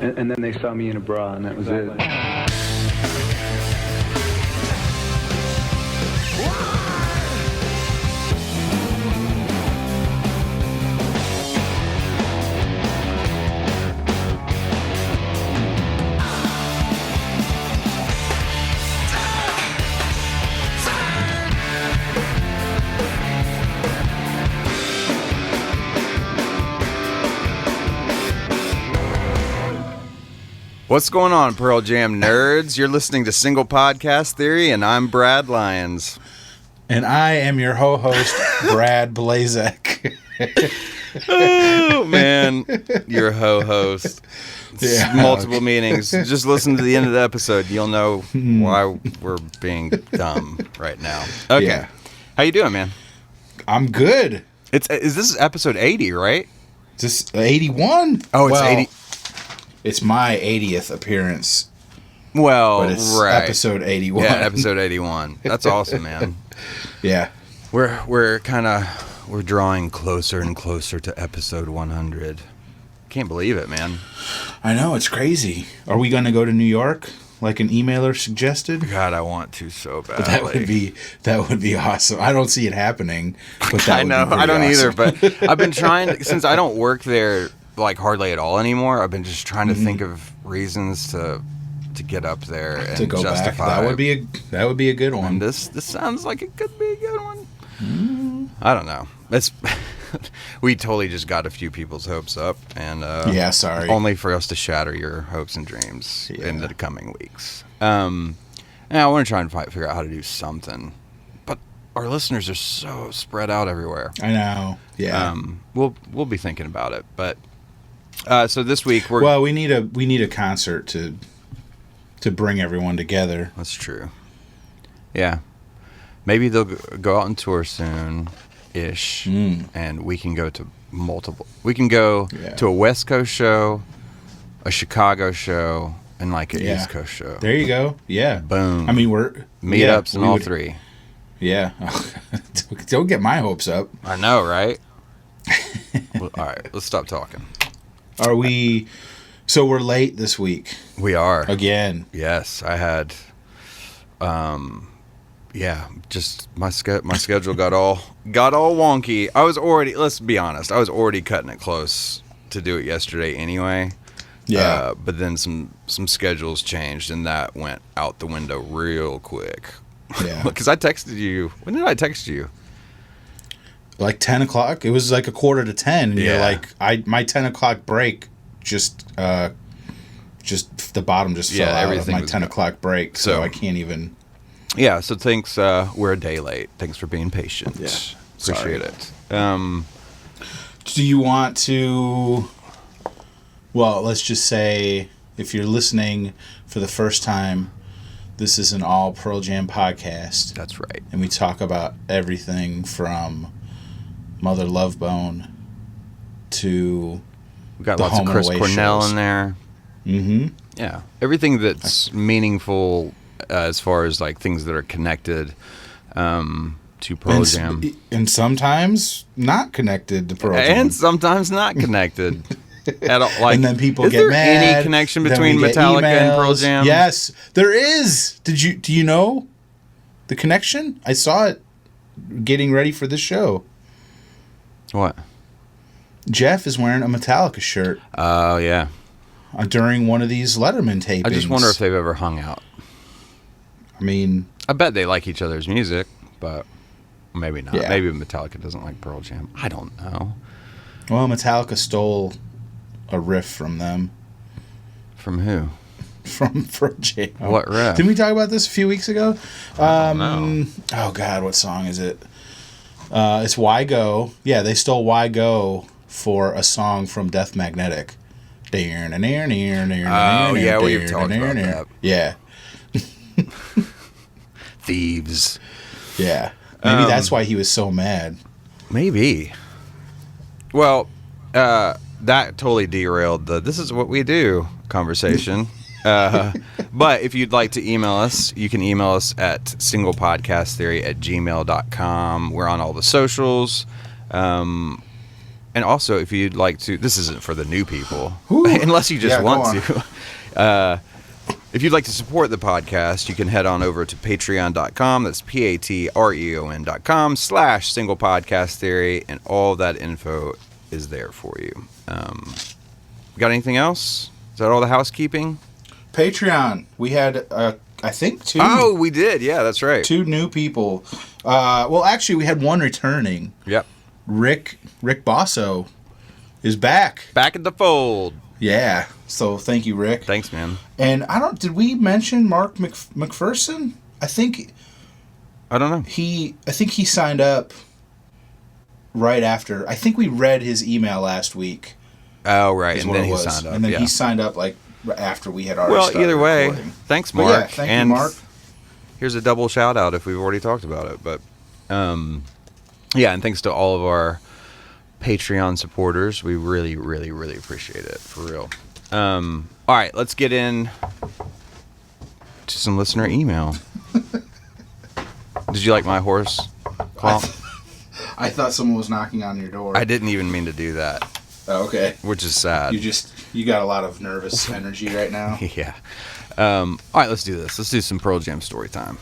And then they saw me in a bra, and that was it. What's going on, Pearl Jam nerds? You're listening to Single Podcast Theory, and I'm Brad Lyons. And I am your ho-host, Brad Blazek. Oh, man. Your ho-host. Yeah. Multiple meanings. Just listen to the end of the episode. You'll know why we're being dumb right now. Okay. Yeah. How you doing, man? I'm good. Is this episode 80, right? Is this 81? Oh, it's 80. It's my 80th appearance. Well, but it's right. episode 81. Yeah, episode 81. That's awesome, man. Yeah. We're drawing closer and closer to episode 100. Can't believe it, man. I know, it's crazy. Are we going to go to New York like an emailer suggested? God, I want to so badly. But that would be awesome. I don't see it happening, but that I know, I don't either, but I've been trying since I don't work there like hardly at all anymore. I've been just trying to think of reasons to get up there and to go justify. back. That would be a good one. And this sounds like it could be a good one. I don't know. We totally just got a few people's hopes up, and yeah, sorry. Only for us to shatter your hopes and dreams in the coming weeks. And I want to try and figure out how to do something, but our listeners are so spread out everywhere. I know. Yeah. We'll be thinking about it, but so this week we need a concert to bring everyone together. That's true. Yeah. Maybe they'll go out on tour soon-ish, and we can go to multiple. We can go to a West Coast show, a Chicago show, and like an East Coast show. There you go. Yeah. Boom. I mean, we're meetups in all three. Yeah. Don't get my hopes up. I know, right? Well, all right, let's stop talking. Are we? So we're late this week. We are again. Yes, I had. Just my schedule got all wonky. I was already. Let's be honest. I was already cutting it close to do it yesterday anyway. Yeah. But then some schedules changed, and that went out the window real quick. Yeah. Because I texted you. When did I text you? Like 10 o'clock. It was like a quarter to 10. And yeah. You're like, my 10 o'clock break just the bottom just fell out of my 10 o'clock break. So I can't even. Yeah. So thanks. We're a day late. Thanks for being patient. Yeah. Appreciate it. Do you want to? Well, let's just say if you're listening for the first time, this is an all Pearl Jam podcast. That's right. And we talk about everything from Mother Love Bone to we got lots of Chris Cornell in there. Mm-hmm. Yeah, everything that's meaningful as far as like things that are connected to Pearl Jam, and sometimes not connected to Pearl Jam, and sometimes not connected at all. Like, and then people is get there mad. Any connection between Metallica and Pearl Jam? Yes, there is. Do you know the connection? I saw it getting ready for this show. What? Jeff is wearing a Metallica shirt. Oh, yeah. During one of these Letterman tapings. I just wonder if they've ever hung out. I mean, I bet they like each other's music, but maybe not. Yeah. Maybe Metallica doesn't like Pearl Jam. I don't know. Well, Metallica stole a riff from them. From who? From Pearl Jam. What riff? Didn't we talk about this a few weeks ago? I don't know. Oh, God, what song is it? It's Why Go. Yeah, they stole Why Go for a song from Death Magnetic. Oh, yeah, we've talked about that. Yeah. Thieves. Yeah. Maybe that's why he was so mad. Maybe. Well, that totally derailed the "this is what we do" conversation. But if you'd like to email us, you can email us at singlepodcasttheory@gmail.com. We're on all the socials. And also, if you'd like to, this isn't for the new people, unless you just want to. If you'd like to support the podcast, you can head on over to patreon.com. That's patreon.com/Single Podcast Theory, and all that info is there for you. Got anything else? Is that all the housekeeping? Patreon. We had, I think, 2. Oh, we did. Yeah, that's right. 2 new people. Well, actually, we had 1 returning. Yep. Rick Bosso is back. Back in the fold. Yeah. So thank you, Rick. Thanks, man. And did we mention Mark McPherson? I don't know. I think he signed up right after. I think we read his email last week. Oh, right. And then he signed up. And then he signed up like after we had already started either way, recording. thanks, Mark. Yeah, thank you, Mark. Here's a double shout out if we've already talked about it. But yeah, and thanks to all of our Patreon supporters. We really, really, really appreciate it, for real. All right, let's get in to some listener email. Did you like my horse clomp? I thought someone was knocking on your door. I didn't even mean to do that. Oh, okay. Which is sad. You got a lot of nervous energy right now. Yeah. All right, let's do this. Let's do some Pearl Jam story time.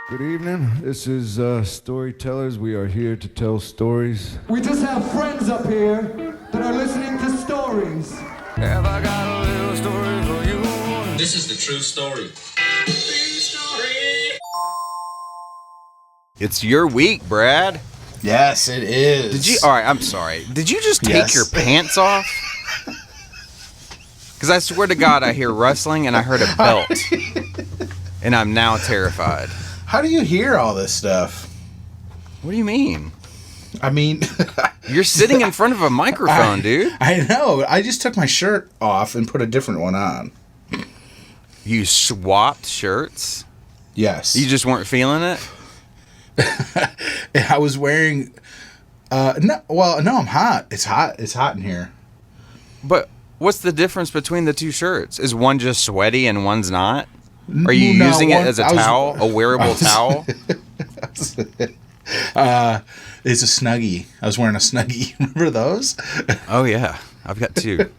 Good evening. This is Storytellers. We are here to tell stories. We just have friends up here that are listening to stories. Have I got a little story for you? This is the true story. It's your week, Brad. Yes, it is. All right, I'm sorry. Did you just take your pants off? Because I swear to God, I hear rustling and I heard a belt. And I'm now terrified. How do you hear all this stuff? What do you mean? I mean... You're sitting in front of a microphone, dude. I know. I just took my shirt off and put a different one on. You swapped shirts? Yes. You just weren't feeling it? I was wearing... no, I'm hot. It's hot. It's hot in here. But what's the difference between the two shirts? Is one just sweaty and one's not? Are you using it as a towel? A wearable towel? It's a Snuggie. I was wearing a Snuggie. Remember those? Oh, yeah. I've got 2.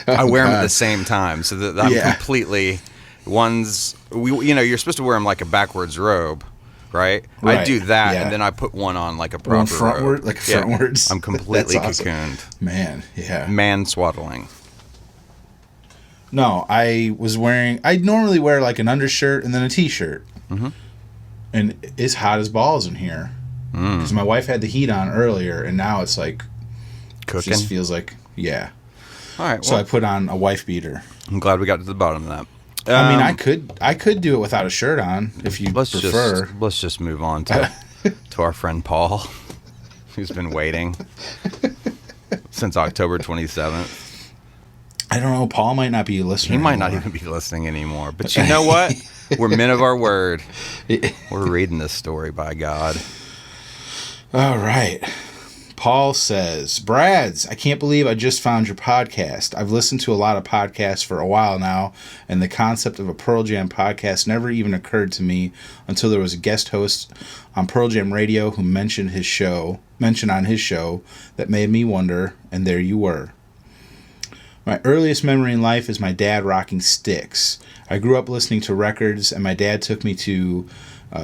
I wear them at the same time so that I'm completely... One's... you're supposed to wear them like a backwards robe, right? I do that, and then I put one on like a proper robe. Like frontwards? I'm completely awesome. cocooned. Man, yeah. Man-swaddling. No, I normally wear like an undershirt and then a t-shirt. Mm-hmm. And it's hot as balls in here. Because my wife had the heat on earlier, and now it's like... Cooking? It just feels like... Yeah. All right, so I put on a wife beater. I'm glad we got to the bottom of that. I mean, I could do it without a shirt on, if you prefer. Let's just move on to our friend Paul, who's been waiting since October 27th. I don't know. Paul might not be listening. He might not even be listening anymore. But you know what? We're men of our word. We're reading this story, by God. All right. Paul says, Brads, I can't believe I just found your podcast. I've listened to a lot of podcasts for a while now, and the concept of a Pearl Jam podcast never even occurred to me until there was a guest host on Pearl Jam Radio who mentioned on his show that made me wonder, and there you were. My earliest memory in life is my dad rocking Styx. I grew up listening to records, and my dad took me to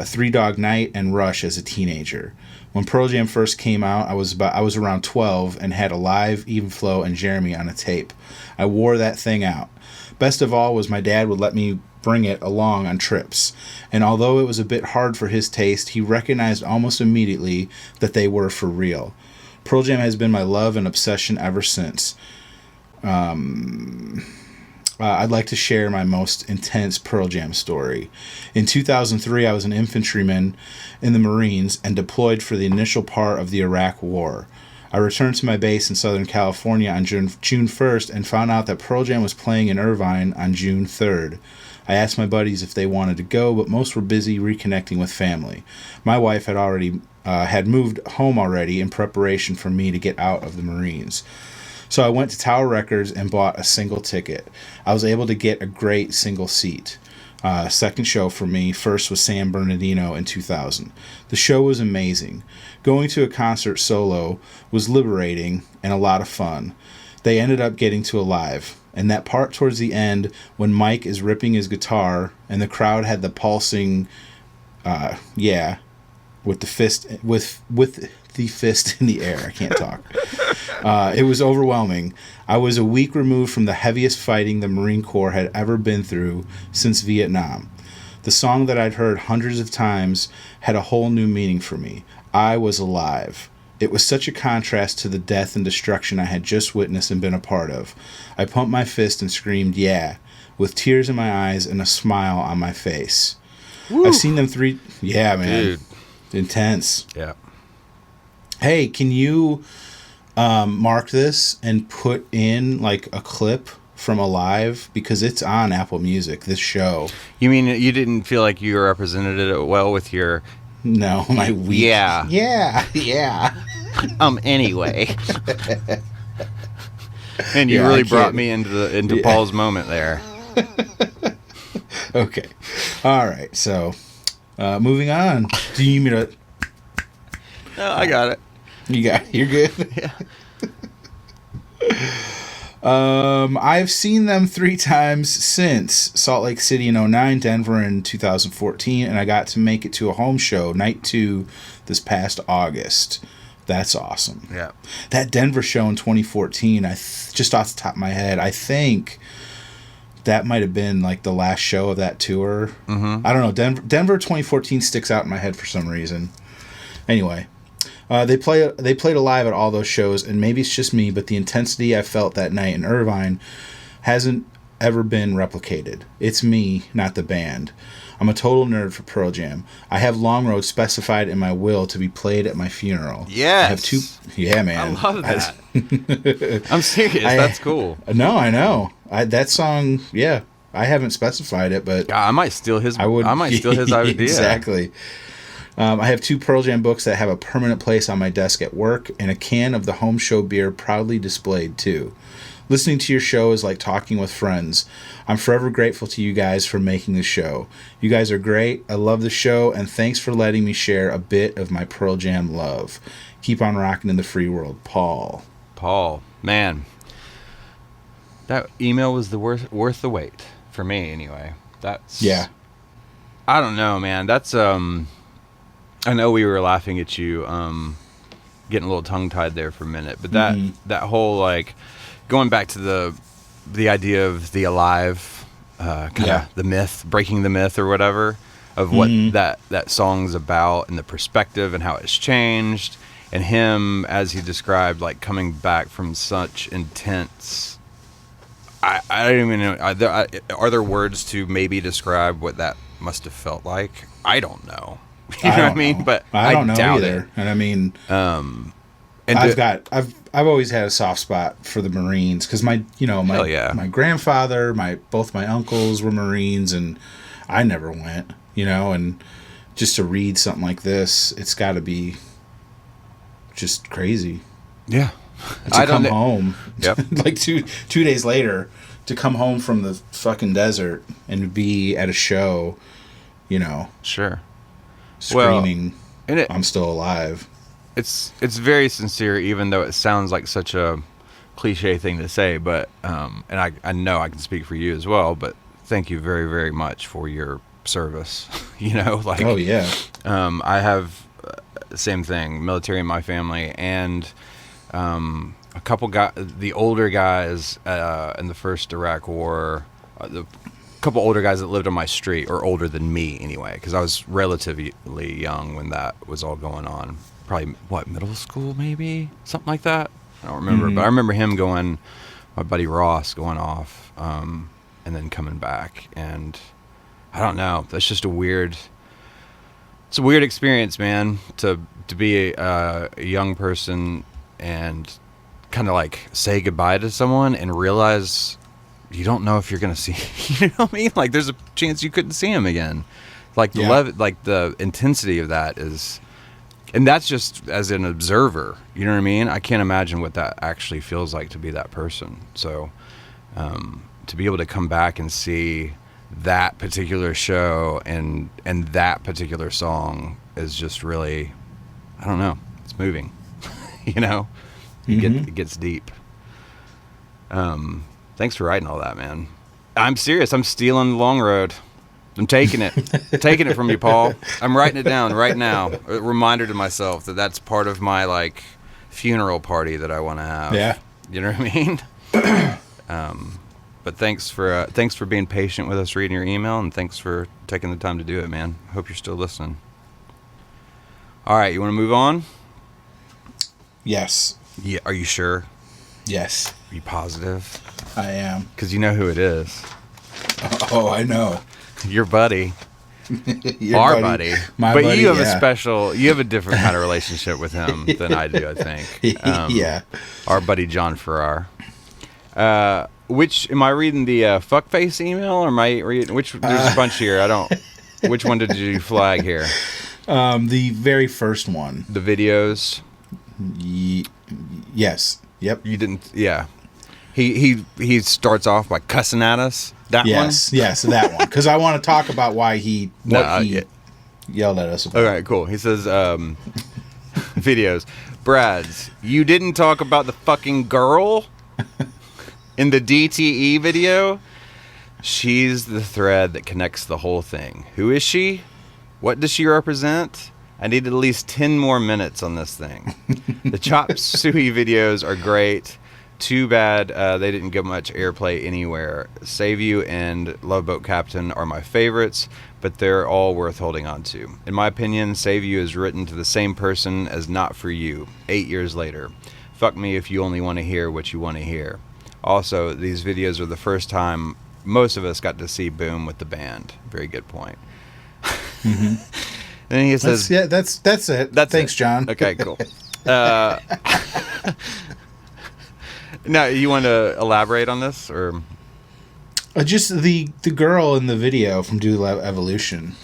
Three Dog Night and Rush as a teenager. When Pearl Jam first came out, I was around 12 and had Alive, Even Flow, and Jeremy on a tape. I wore that thing out. Best of all was my dad would let me bring it along on trips. And although it was a bit hard for his taste, he recognized almost immediately that they were for real. Pearl Jam has been my love and obsession ever since. I'd like to share my most intense Pearl Jam story. In 2003, I was an infantryman in the Marines and deployed for the initial part of the Iraq War. I returned to my base in Southern California on June 1st and found out that Pearl Jam was playing in Irvine on June 3rd. I asked my buddies if they wanted to go, but most were busy reconnecting with family. My wife had moved home already in preparation for me to get out of the Marines. So I went to Tower Records and bought a single ticket. I was able to get a great single seat. Second show for me. First was San Bernardino in 2000. The show was amazing. Going to a concert solo was liberating and a lot of fun. They ended up getting to Alive. And that part towards the end when Mike is ripping his guitar and the crowd had the pulsing, with the fist in the air. I can't talk. It was overwhelming. I was a week removed from the heaviest fighting the Marine Corps had ever been through since Vietnam. The song that I'd heard hundreds of times had a whole new meaning for me. I was alive. It was such a contrast to the death and destruction I had just witnessed and been a part of. I pumped my fist and screamed, yeah, with tears in my eyes and a smile on my face. Woo. I've seen them three... Yeah, man. Dude. Intense. Yeah. Hey, can you mark this and put in like a clip from Alive? Because it's on Apple Music, this show. You mean you didn't feel like you represented it well with your... No, my weak. Yeah. Yeah. Anyway. And you really brought me into Paul's moment there. Okay. All right. So, moving on. Do you need me to... No, I got it. You're good? Yeah. I've seen them 3 times since Salt Lake City in 2009, Denver in 2014, and I got to make it to a home show, night 2, this past August. That's awesome. Yeah. That Denver show in 2014, just off the top of my head, I think that might have been like the last show of that tour. Mm-hmm. I don't know. Denver 2014 sticks out in my head for some reason. Anyway. They played Alive at all those shows, and maybe it's just me, but the intensity I felt that night in Irvine hasn't ever been replicated. It's me, not the band. I'm a total nerd for Pearl Jam. I have Long Road specified in my will to be played at my funeral. Yes. I have 2... Yeah, man. I love that. I'm serious. That's cool. No, I know. That song, yeah. I haven't specified it, but... I might steal his idea. Exactly. I have 2 Pearl Jam books that have a permanent place on my desk at work, and a can of the home show beer proudly displayed, too. Listening to your show is like talking with friends. I'm forever grateful to you guys for making the show. You guys are great. I love the show, and thanks for letting me share a bit of my Pearl Jam love. Keep on rocking in the free world. Paul, man. That email was worth the wait. For me, anyway. Yeah. I don't know, man. That's... I know we were laughing at you, getting a little tongue-tied there for a minute, but that whole, like, going back to the idea of the Alive, kind of the myth, breaking the myth or whatever, of what that song's about and the perspective and how it's changed, and him, as he described, like, coming back from such intense... I don't even know. Are there words to maybe describe what that must have felt like? I don't know. You know what I mean? But I don't know doubt either. it. And I mean, and I've always had a soft spot for the Marines because my grandfather, both my uncles were Marines, and I never went. And just to read something like this, it's got to be just crazy. Yeah. To come home, yep. like two days later, to come home from the fucking desert and be at a show, Sure. Screaming, well, I'm still alive. It's very sincere, even though it sounds like such a cliche thing to say. But and I know I can speak for you as well. But thank you very, very much for your service. Oh yeah. I have the same thing, military in my family, and a couple the older guys in the first Iraq War. Couple older guys that lived on my street, or older than me anyway, because I was relatively young when that was all going on. Probably, middle school maybe? Something like that. I don't remember. But I remember him going, my buddy Ross going off, and then coming back. And I don't know. That's just it's a weird experience, man, to be a young person and kind of like say goodbye to someone and realize... You don't know if you're gonna see. You know what I mean? Like, there's a chance you couldn't see him again. Like the intensity of that is, and that's just as an observer. You know what I mean? I can't imagine what that actually feels like to be that person. So, to be able to come back and see that particular show and that particular song is just really, I don't know, it's moving. You know, it gets deep. Thanks for writing all that, man. I'm serious. I'm stealing the long road. I'm taking it. Taking it from you, Paul. I'm writing it down right now. A reminder to myself that that's part of my, like, funeral party that I want to have. Yeah. You know what I mean? But thanks for being patient with us reading your email, and thanks for taking the time to do it, man. I hope you're still listening. All right, you want to move on? Yes. Yeah. Are you sure? Yes. Are you positive? I am. Because you know who it is. Oh, I know. Your buddy. Your Our buddy. My but buddy, you have you have a different kind of relationship with him than I do, I think. Yeah. Our buddy John Farrar. Which, am I reading the fuckface email, or am I reading, there's a bunch here, which one did you flag here? The very first one. The videos? Yes. Yep. You didn't, yeah. He starts off by cussing at us. That one? Yes, that one. Because I want to talk about why he yelled at us about. Okay, cool. He says, videos. Brads, you didn't talk about the fucking girl in the DTE video? She's the thread that connects the whole thing. Who is she? What does she represent? I need at least 10 more minutes on this thing. The Chop Suey videos are great. Too bad they didn't get much airplay anywhere. Save You and Love Boat Captain are my favorites, but they're all worth holding on to. In my opinion, Save You is written to the same person as Not For You, 8 years later. Fuck me if you only want to hear what you want to hear. Also, these videos are the first time most of us got to see Boom with the band. Very good point. Mm-hmm. And he says, that's it. Thanks, John. Okay, cool. Now, you want to elaborate on this, or just the girl in the video from Do the Evolution?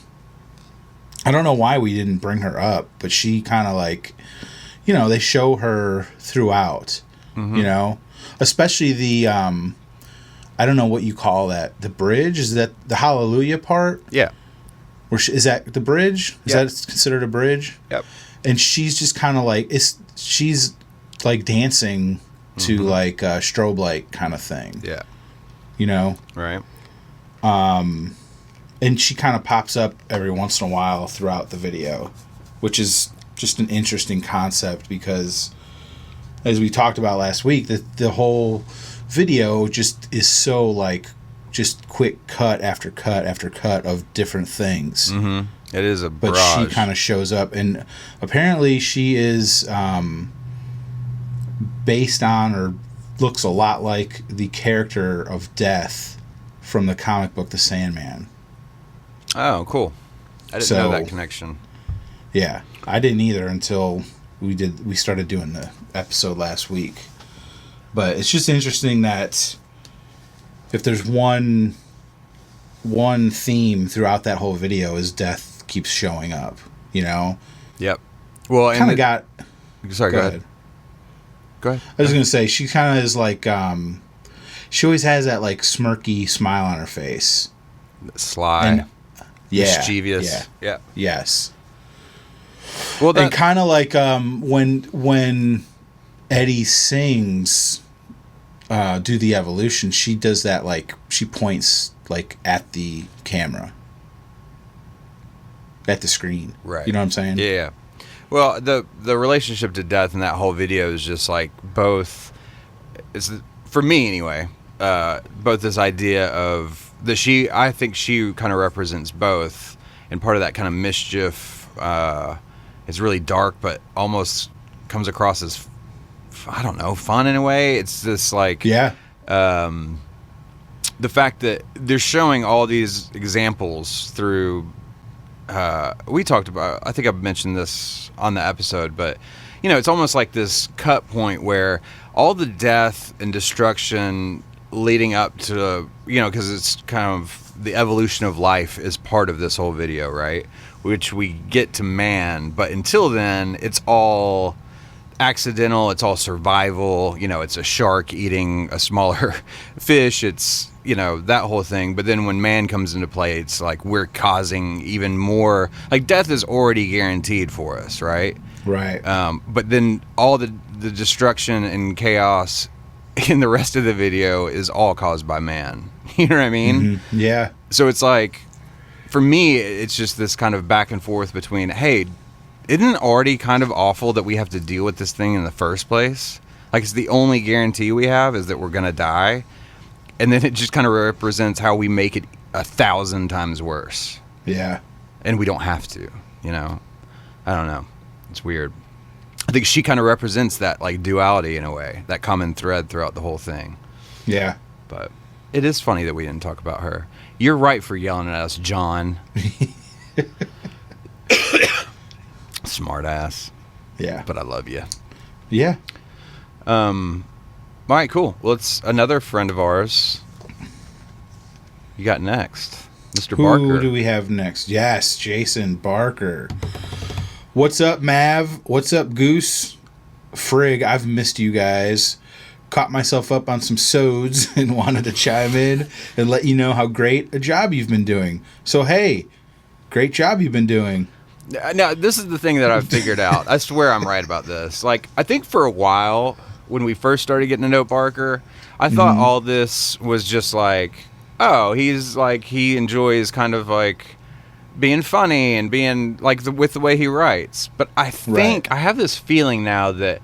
I don't know why we didn't bring her up, but she kind of like, you know, they show her throughout. Mm-hmm. You know, especially the I don't know what you call that. The bridge, is that the Hallelujah part? Yeah. Is that the bridge? Is that considered a bridge? Yep. And she's just kind of like she's like dancing to like a strobe light kind of thing. Yeah. You know? Right. And she kind of pops up every once in a while throughout the video, which is just an interesting concept because, as we talked about last week, the whole video just is so like just quick cut after cut after cut of different things. Mm-hmm. It is a barrage. But she kind of shows up, and apparently she is based on or looks a lot like the character of Death from the comic book The Sandman. Oh, cool. I didn't know that connection. Yeah, I didn't either until we started doing the episode last week. But it's just interesting that if there's one theme throughout that whole video is Death keeps showing up, you know? Yep. Well, kind of got... Sorry, go ahead. Go ahead. I was going to say, she kind of is like... she always has that like smirky smile on her face. Sly. And, mischievous. Yeah. Yes. Well, and kind of like when Eddie sings Do the Evolution, she does that like she points like at the camera, at the screen. Right. You know what I'm saying? Yeah. Well, the relationship to Death in that whole video is just like both. It's for me anyway. Both this idea of I think she kind of represents both, and part of that kind of mischief. It's really dark, but almost comes across as, I don't know, fun in a way. It's just like, yeah. The fact that they're showing all these examples through. We talked about. I think I've mentioned this on the episode, but you know, it's almost like this cut point where all the death and destruction leading up to, you know, because it's kind of the evolution of life is part of this whole video, right? Which we get to man, but until then, it's all accidental. It's all survival. You know, it's a shark eating a smaller fish. It's you know, that whole thing. But then when man comes into play, it's like we're causing even more. Like death is already guaranteed for us, right? Right. But then all the destruction and chaos in the rest of the video is all caused by man. You know what I mean? Mm-hmm. Yeah. So it's like, for me, it's just this kind of back and forth between, hey, isn't it already kind of awful that we have to deal with this thing in the first place? Like, it's the only guarantee we have is that we're going to die. And then it just kind of represents how we make it 1,000 times worse. Yeah. And we don't have to, you know? I don't know. It's weird. I think she kind of represents that, like, duality in a way, that common thread throughout the whole thing. Yeah. But it is funny that we didn't talk about her. You're right for yelling at us, John. Smart ass. Yeah. But I love you. Yeah. All right, cool. Well, it's another friend of ours. You got next, Mr. Barker. Who do we have next? Yes, Jason Barker. What's up, Mav? What's up, Goose? Frig, I've missed you guys. Caught myself up on some sods and wanted to chime in and let you know how great a job you've been doing. So, hey, great job you've been doing. Now, this is the thing that I've figured out. I swear I'm right about this. Like, I think for a while, when we first started getting to know Barker, I thought all this was just like, oh, he's like, he enjoys kind of like being funny and being like with the way he writes. But I think I have this feeling now that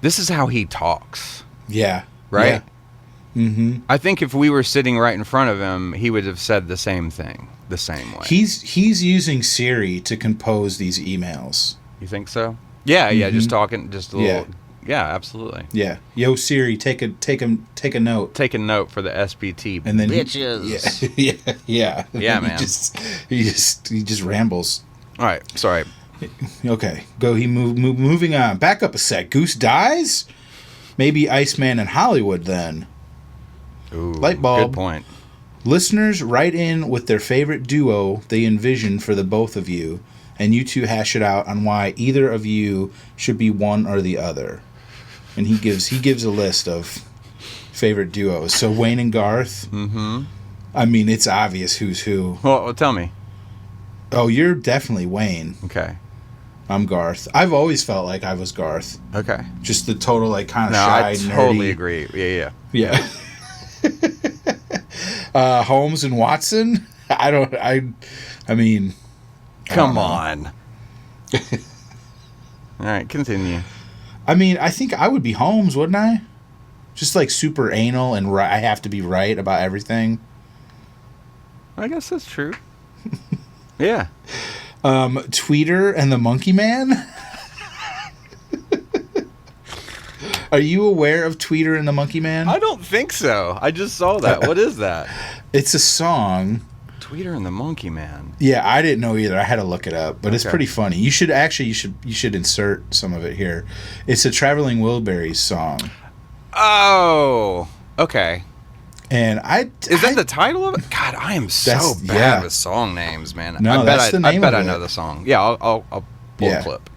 this is how he talks. Yeah. Right? Yeah. Mm-hmm. I think if we were sitting right in front of him, he would have said the same thing the same way. He's using Siri to compose these emails. You think so? Yeah, yeah, just talking, just a little. Yeah, absolutely. Yeah. Yo, Siri, take a note. Take a note for the SBT. And then bitches. Yeah. Yeah, man. He just rambles. All right, sorry. Okay, go. Moving on. Back up a sec. Goose dies. Maybe Iceman in Hollywood then. Ooh, Light bulb. Good point. Listeners write in with their favorite duo they envision for the both of you, and you two hash it out on why either of you should be one or the other. And he gives a list of favorite duos. So Wayne and Garth. Mm-hmm. I mean, it's obvious who's who. Well, tell me. Oh, you're definitely Wayne. Okay. I'm Garth. I've always felt like I was Garth. Okay. Just the total, like, kind of no, shy, I nerdy. totally agree. Yeah. Holmes and Watson? I mean... Come on. All right, continue. I mean, I think I would be Holmes, wouldn't I? Just, like, super anal and I have to be right about everything. I guess that's true. Yeah. Tweeter and the Monkey Man? Are you aware of Tweeter and the Monkey Man? I don't think so. I just saw that. What is that? It's a song. Tweeter and the Monkey Man. Yeah, I didn't know either. I had to look it up, but it's pretty funny. You should insert some of it here. It's a Traveling Wilburys song. Oh, okay. And is that the title of it? God, I am so bad with song names, man. No, that's the name. I bet I know the song. Yeah, I'll pull a clip.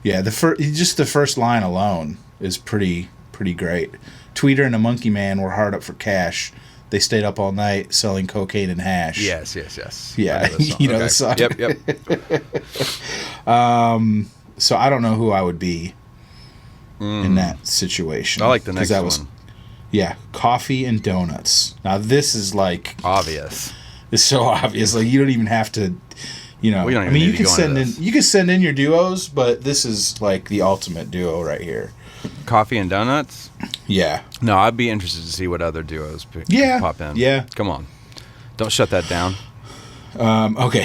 Yeah, just the first line alone is pretty great. Tweeter and the Monkey Man were hard up for cash. They stayed up all night selling cocaine and hash. Yes. Yeah, you know the song. Yep. So I don't know who I would be in that situation. I like the next one. Yeah, coffee and donuts. Now this is like obvious. It's so obvious. Like you don't even have to, you know. We don't even need you to can go send into this. You can send in your duos, but this is like the ultimate duo right here. Coffee and donuts? Yeah. No, I'd be interested to see what other duos pop in. Yeah. Come on. Don't shut that down. Okay.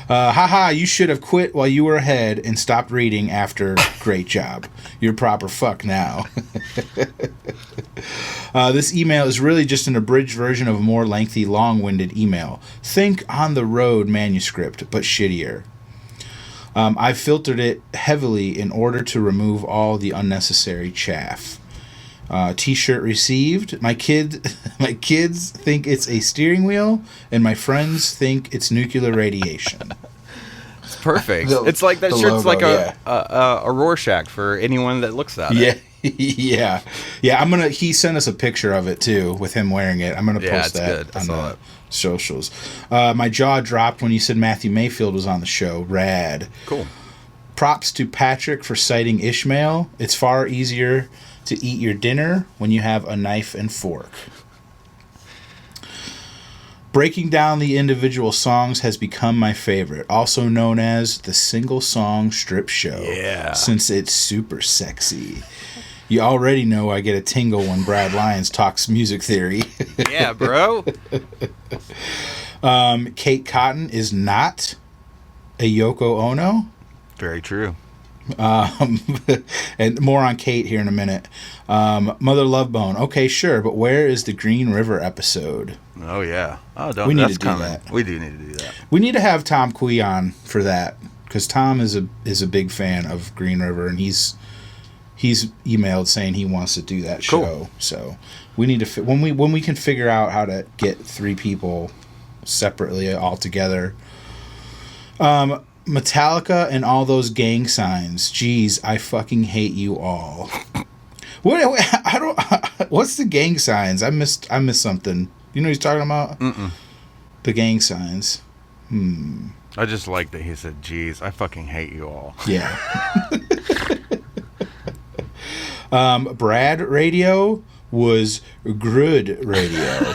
Haha, you should have quit while you were ahead and stopped reading after. Great job. You're proper fuck now. This email is really just an abridged version of a more lengthy, long-winded email. Think On the Road manuscript, but shittier. I've filtered it heavily in order to remove all the unnecessary chaff. T-shirt received. My kids think it's a steering wheel, and my friends think it's nuclear radiation. It's perfect. It's like that shirt's logo, like a Rorschach for anyone that looks at it. Yeah. He sent us a picture of it too with him wearing it. I'm gonna post that on the socials. My jaw dropped when you said Matthew Mayfield was on the show. Rad. Cool. Props to Patrick for citing Ishmael. It's far easier to eat your dinner when you have a knife and fork. Breaking down the individual songs has become my favorite, also known as the single song strip show. Yeah. Since it's super sexy. You already know I get a tingle when Brad Lyons talks music theory. Yeah, bro. Kate Cotton is not a Yoko Ono. Very true. And more on Kate here in a minute. Mother Love Bone. Okay, sure, but where is the Green River episode? Oh yeah. Oh, don't. We need that's to do coming. that. We do need to do that. We need to have Tom Quee on for that because Tom is a big fan of Green River, and he's emailed saying he wants to do that show. Cool. So we need to when we can figure out how to get 3 people separately all together. Metallica and all those gang signs. Jeez, I fucking hate you all. What's the gang signs? I missed something. You know what he's talking about? Mm-mm. The gang signs. I just like that he said, "Geez, I fucking hate you all." Yeah. Brad radio was Grud radio.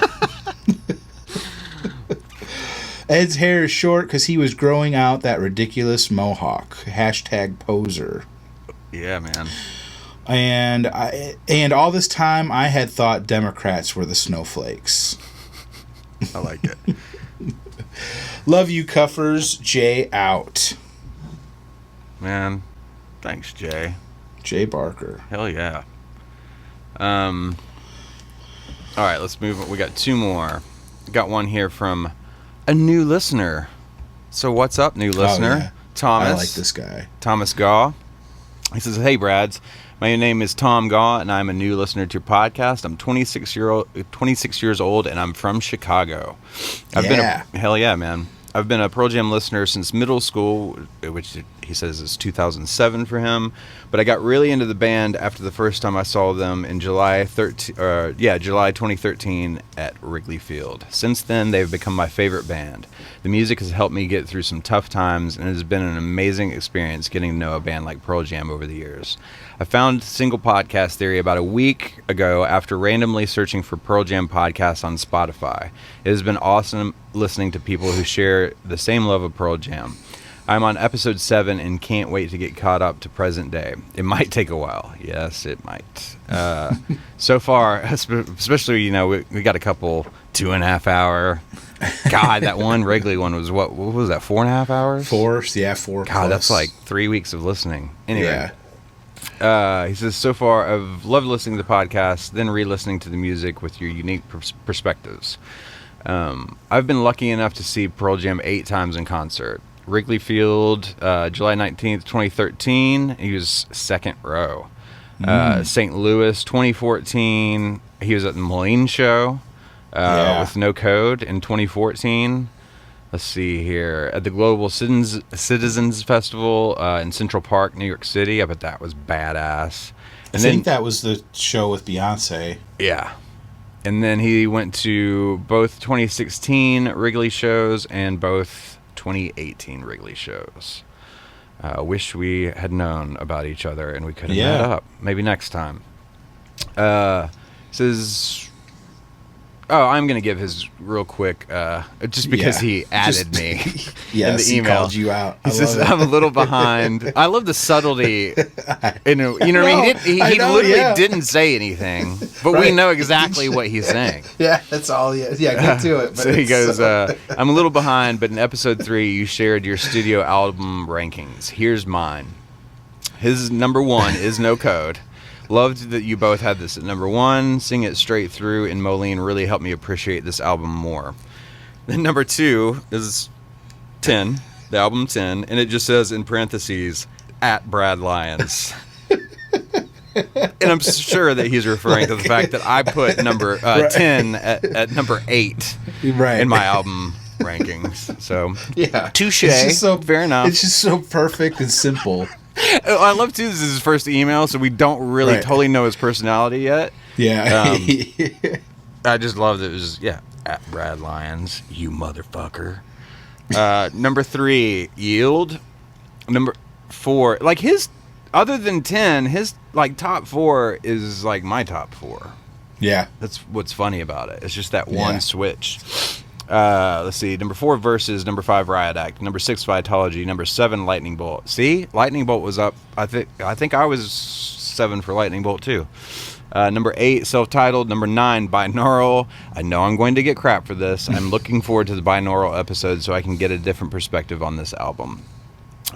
Ed's hair is short because he was growing out that ridiculous mohawk. #poser. Yeah, man. And all this time I had thought Democrats were the snowflakes. I like it. Love you, Cuffers. Jay out. Man, thanks, Jay. Jay Barker. Hell yeah. All right, let's move on. We got 2 more. Got one here from a new listener. So what's up, new listener? Yeah. Thomas. I like this guy. Thomas Gaw. He says, "Hey, Brads. My name is Tom Gaw, and I'm a new listener to your podcast. I'm 26 years old, and I'm from Chicago. Hell yeah, man. I've been a Pearl Jam listener since middle school, which he says is 2007 for him. But I got really into the band after the first time I saw them in July 2013 at Wrigley Field. Since then, they've become my favorite band. The music has helped me get through some tough times, and it has been an amazing experience getting to know a band like Pearl Jam over the years. I found Single Podcast Theory about a week ago after randomly searching for Pearl Jam podcasts on Spotify. It has been awesome listening to people who share the same love of Pearl Jam. I'm on episode 7 and can't wait to get caught up to present day. It might take a while. Yes, it might. So far, especially, we got a couple 2.5 hour. God, that one Wrigley one was what was that, 4.5 hours? 4 God, plus. that's like 3 weeks of listening. Anyway. Yeah. He says, so far, I've loved listening to the podcast, then re-listening to the music with your unique perspectives. I've been lucky enough to see Pearl Jam 8 times in concert. Wrigley Field, July 19th, 2013, he was second row. St. Louis, 2014, he was at the Moline show with No Code in 2014. Let's see here. At the Global Citizens Festival in Central Park, New York City. I bet that was badass. I think that was the show with Beyonce. Yeah. And then he went to both 2016 Wrigley shows and both 2018 Wrigley shows. Wish we had known about each other and we could have met up. Maybe next time. Says... Oh, I'm going to give his real quick, just because he added me in the email. He called you out. He says, I'm a little behind. I love the subtlety. You know what I mean? He literally didn't say anything, but we know exactly what he's saying. Yeah, that's all. Yeah, get to it. But so he goes, I'm a little behind, but in episode 3, you shared your studio album rankings. Here's mine. His number 1 is No Code. Loved that you both had this at number 1. Sing It Straight Through in Moline really helped me appreciate this album more. Then number 2 is 10, the album 10, and it just says in parentheses, at Brad Lyons. And I'm sure that he's referring to the fact that I put number 10 at number 8 in my album rankings. So, touche. Fair enough. It's just so perfect and simple. I love too. This is his first email, so we don't really totally know his personality yet. Yeah. I just love that it was at Brad Lyons, you motherfucker. Number 3, Yield. Number 4, like his, other than 10, his like top 4 is like my top 4. Yeah. That's what's funny about it. It's just that one switch. Let's see. Number 4, Versus. Number 5, Riot Act. Number 6, Vitology. Number 7, Lightning Bolt. See, Lightning Bolt was up. I think I was 7 for Lightning Bolt too. Number 8, Self-Titled. Number 9, Binaural. I know I'm going to get crap for this. I'm looking forward to the Binaural episode so I can get a different perspective on this album.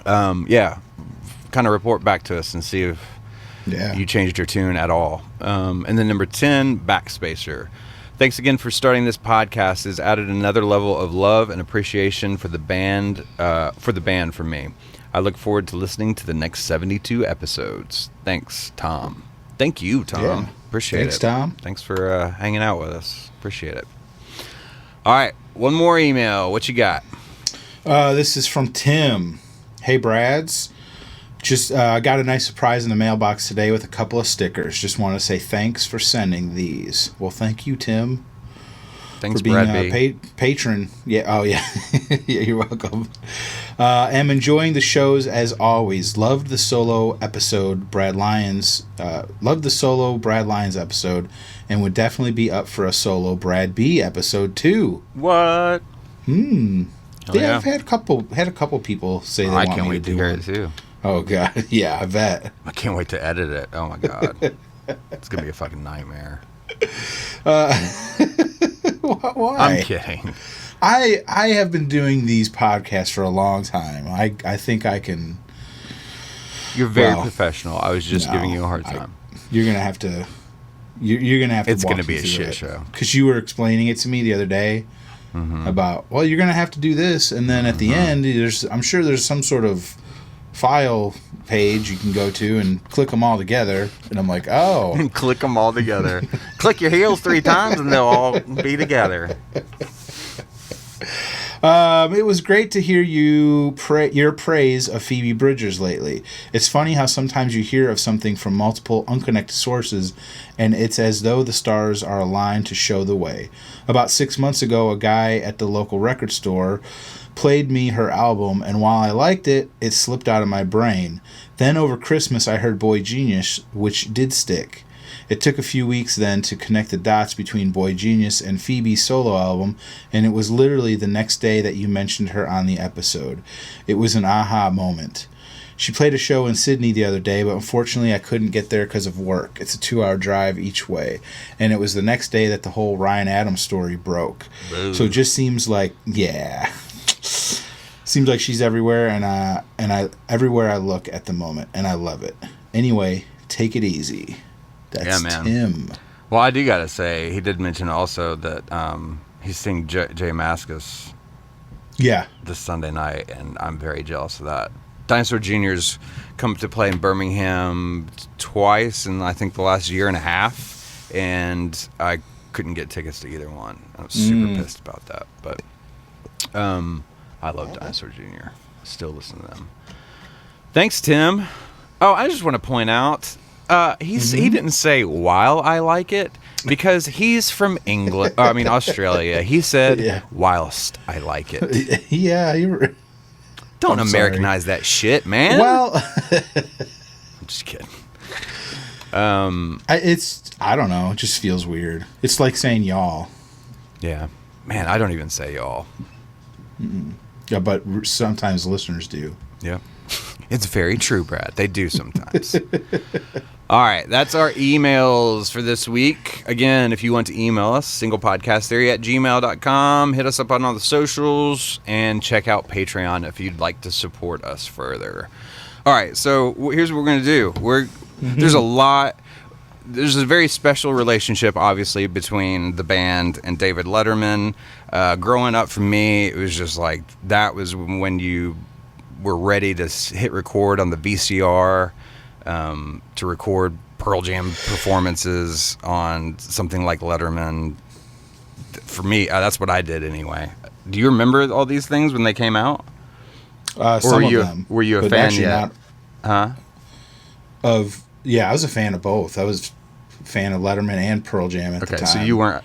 Kind of report back to us and see if you changed your tune at all. And then number 10, Backspacer. Thanks again for starting this podcast. Has added another level of love and appreciation for the band for me. I look forward to listening to the next 72 episodes. Thanks, Tom. Thank you, Tom. Yeah. Appreciate Thanks, it. Tom. Thanks for hanging out with us. Appreciate it. All right, one more email. What you got? This is from Tim. Hey, Brads. Just got a nice surprise in the mailbox today with a couple of stickers. Just want to say thanks for sending these. Well, thank you, Tim. Thanks, for being Brad a patron. Yeah. Oh, yeah. Yeah, you're welcome. Am enjoying the shows as always. Loved the solo episode, Brad Lyons. Loved the solo Brad Lyons episode, and would definitely be up for a solo Brad B episode too. What? Yeah, I've had a couple people say they want can't me wait to to do hear one. it too. Oh God, yeah, I bet. I can't wait to edit it. Oh my God. It's gonna be a fucking nightmare. Why? I'm kidding. I have been doing these podcasts for a long time. I think I can. You're very professional. I was just giving you a hard time. You're gonna have to. You're gonna have to. It's walk gonna be me a through shit it. show. Because you were explaining it to me the other day about, well, you're gonna have to do this, and then at the end, I'm sure there's some sort of file page you can go to and click them all together, and I'm like, oh. Click them all together. Click your heels 3 times and they'll all be together. It was great to hear your praise of Phoebe Bridgers lately. It's funny how sometimes you hear of something from multiple unconnected sources, and it's as though the stars are aligned to show the way. About 6 months ago, a guy at the local record store played me her album, and while I liked it, it slipped out of my brain. Then over Christmas, I heard Boy Genius, which did stick. It took a few weeks then to connect the dots between Boy Genius and Phoebe's solo album, and it was literally the next day that you mentioned her on the episode. It was an aha moment. She played a show in Sydney the other day, but unfortunately I couldn't get there because of work. It's a 2-hour drive each way, and it was the next day that the whole Ryan Adams story broke. Boo. So it just seems like, seems like she's everywhere, and I everywhere I look at the moment, and I love it. Anyway, take it easy. That's Tim. Well, I do gotta say, he did mention also that he's seeing Jay Mascis this Sunday night, and I'm very jealous of that. Dinosaur Jr.'s come to play in Birmingham twice in I think the last year and a half, and I couldn't get tickets to either one. I was super pissed about that, but I love Dinosaur Jr. Still listen to them. Thanks, Tim. Oh, I just want to point out, he didn't say while I like it, because he's from England. Australia. He said whilst I like it. Yeah, don't Americanize that shit, man. Well, I'm just kidding. I don't know. It just feels weird. It's like saying y'all. Yeah, man. I don't even say y'all. Yeah, but sometimes listeners do. Yeah. It's very true, Brad. They do sometimes. All right, that's our emails for this week. Again, if you want to email us, singlepodcasttheory@gmail.com. Hit us up on all the socials, and check out Patreon if you'd like to support us further. All right, so here's what we're going to do. There's a very special relationship, obviously, between the band and David Letterman. Growing up for me, it was just like, that was when you were ready to hit record on the VCR to record Pearl Jam performances on something like Letterman. For me, that's what I did anyway. Do you remember all these things when they came out? Some of them. Were you a fan yet? Huh? I was a fan of both. I was a fan of Letterman and Pearl Jam at the time. Okay, so you were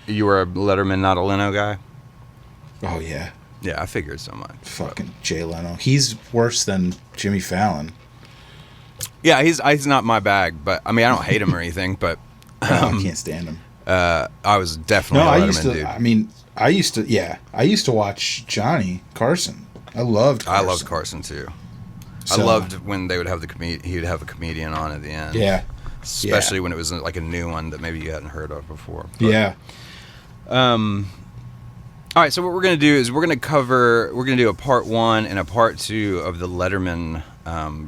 a Letterman, not a Leno guy? Oh, yeah. Yeah, I figured so much. Fucking Jay Leno. He's worse than Jimmy Fallon. Yeah, he's not my bag, but I mean, I don't hate him or anything, but I can't stand him. I was definitely a Letterman dude. I used to watch Johnny Carson. I loved Carson too. So, I loved when they would have he would have a comedian on at the end. Yeah. Especially when it was like a new one that maybe you hadn't heard of before. But, yeah. All right, so what we're going to do is we're going to do a part 1 and a part 2 of the Letterman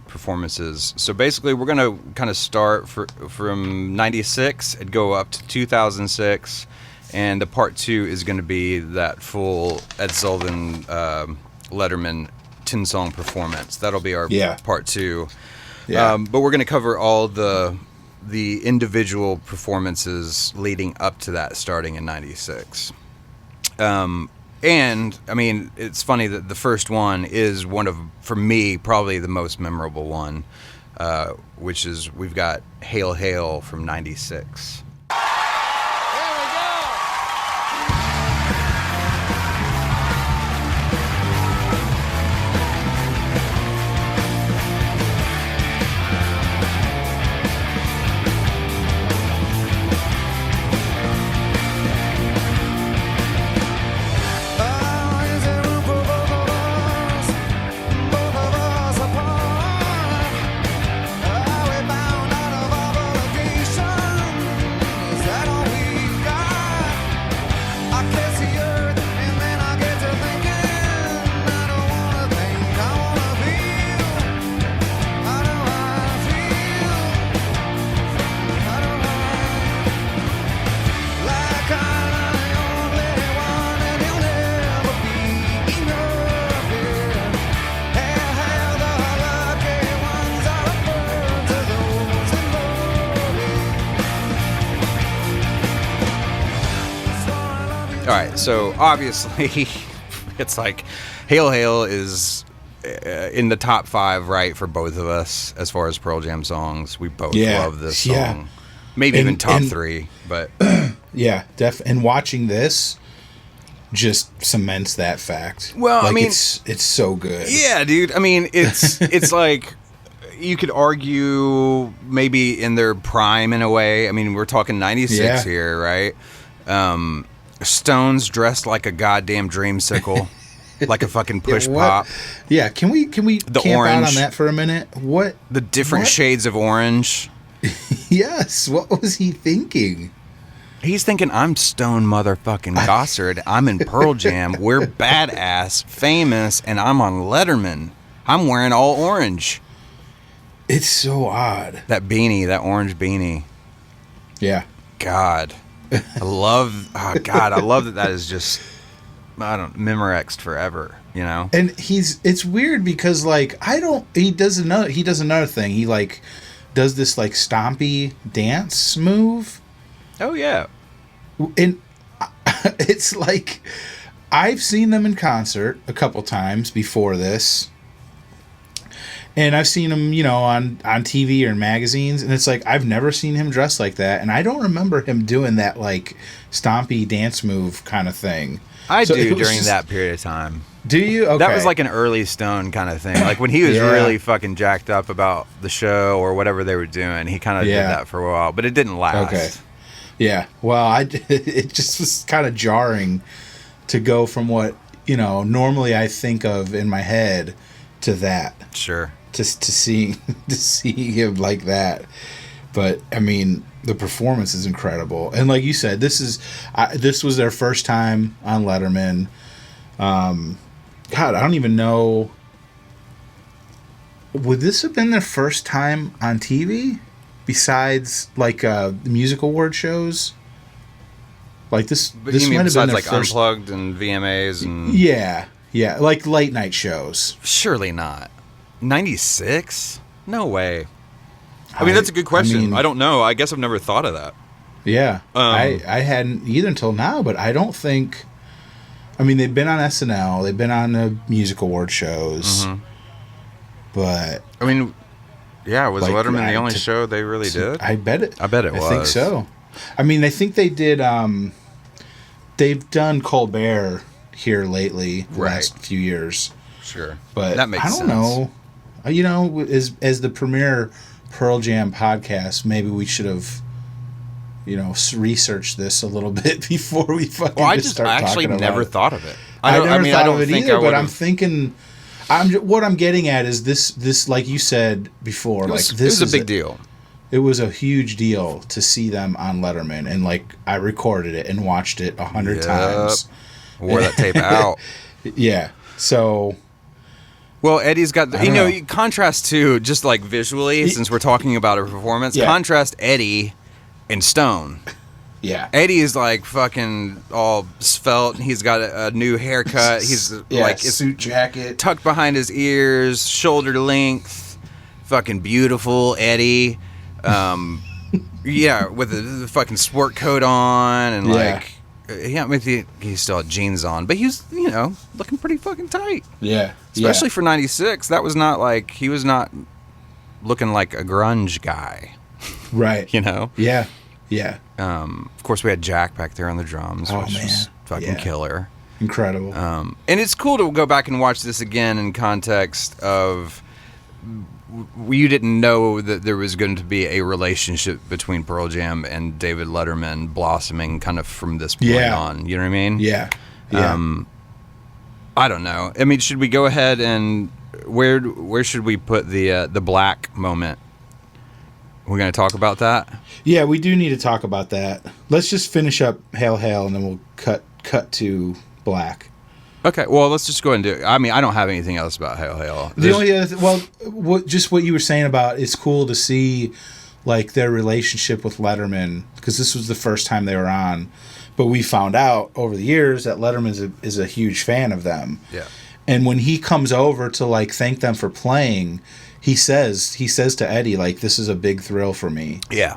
performances. So basically, we're going to kind of start from 96 and go up to 2006, and the part 2 is going to be that full Ed Sullivan Letterman 10-song performance. That'll be our part 2. Yeah. But we're going to cover all the individual performances leading up to that, starting in 96. And I mean, it's funny that the first one is for me, probably the most memorable one, which is we've got Hail Hail from 96. So obviously, it's like Hail Hail is in the top 5, right, for both of us as far as Pearl Jam songs. We both love this song. Yeah. Maybe even top 3, but yeah, and watching this just cements that fact. Well, like, I mean, it's so good. Yeah, dude. I mean, it's like you could argue maybe in their prime in a way. I mean, we're talking 96 here, right? Stones dressed like a goddamn dreamsicle, like a fucking push pop. Yeah, can we the camp orange, out on that for a minute? What the different shades of orange? Yes, what was he thinking? He's thinking, I'm Stone motherfucking Gossard. I'm in Pearl Jam. We're badass, famous, and I'm on Letterman. I'm wearing all orange. It's so odd. That beanie, that orange beanie. Yeah. God. I love that is just, Memorexed forever, you know? And it's weird because, like, he does another thing. He, like, does this, like, stompy dance move. Oh, yeah. And it's like, I've seen them in concert a couple times before this. And I've seen him, on TV or in magazines, and it's like, I've never seen him dressed like that, and I don't remember him doing that, like, stompy dance move kind of thing. I do during that period of time. Do you? Okay. That was like an early Stone kind of thing. Like, when he was really fucking jacked up about the show or whatever they were doing, he kind of did that for a while, but it didn't last. Okay. Yeah. Well, it just was kind of jarring to go from what, normally I think of in my head to that. Sure. To see him like that. But I mean, the performance is incredible, and like you said, this was their first time on Letterman. God, I don't even know. Would this have been their first time on TV, besides like the music award shows? Like this. But this you mean might have been besides their like first... Unplugged and VMAs and Yeah, like late night shows. Surely not. 96? No way. I mean, that's a good question. I don't know. I guess I've never thought of that. Yeah. I hadn't either until now, but I don't think... I mean, they've been on SNL. They've been on the music award shows. Mm-hmm. But... I mean, Yeah, was Like, Letterman the only show they really did? I bet it. I bet it was. I think so. I mean, I think they did. They've done Colbert here lately, the last few years. Sure, But that makes I don't know. You know, as the premier Pearl Jam podcast, maybe we should have, you know, researched this a little bit before we fucking Well, I start talking actually about never it. thought of it. I never thought of it think either, I but I'm would've- thinking. What I'm getting at is this, like you said before, It was, like this it was is a big deal. It was a huge deal to see them on Letterman, and like I recorded it and watched it 100 times. Wore that tape out. Yeah. So. Well, Eddie's got, I don't know. contrast to just like visually, since we're talking about a performance, Yeah. contrast Eddie and Stone. Yeah. Eddie is like fucking all svelte. He's got a new haircut. He's like it's suit jacket. tucked behind his ears, shoulder length, fucking beautiful Eddie. Yeah, with the fucking sport coat on and like, yeah, I mean, he still had jeans on, but he was, you know, looking pretty fucking tight. Yeah. Especially for '96. That was not like, he was not looking like a grunge guy, Right. you know? Yeah. Yeah. Of course, we had Jack back there on the drums, Oh, which man. was fucking Yeah. killer. Incredible. And it's cool to go back and watch this again in context of you didn't know that there was going to be a relationship between Pearl Jam and David Letterman blossoming kind of from this point on. You know what I mean? Yeah. Yeah. I don't know. I mean, should we go ahead and where should we put the Black moment? We're going to talk about that? Yeah, we do need to talk about that. Let's just finish up Hail Hail, and then we'll cut to Black. Okay, well, let's just go ahead and do it. I mean, I don't have anything else about Hail Hail. The only other what you were saying about it's cool to see like their relationship with Letterman, because this was the first time they were on, but we found out over the years that Letterman is a huge fan of them. Yeah. And when he comes over to like thank them for playing, he says to Eddie, like, this is a big thrill for me Yeah.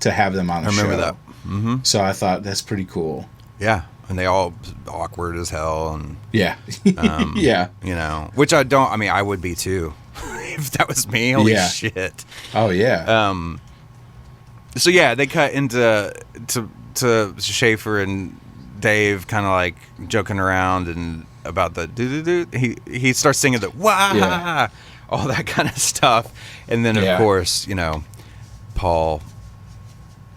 to have them on the show. I remember that. Mm-hmm. So I thought that's pretty cool. Yeah. And they all awkward as hell, and Yeah. Yeah. you know, which I would be too if that was me. Holy shit. Oh yeah. So yeah, they cut into to Schaefer and Dave kind of like joking around and about the do. He starts singing the wah, all that kind of stuff, and then of course, you know, Paul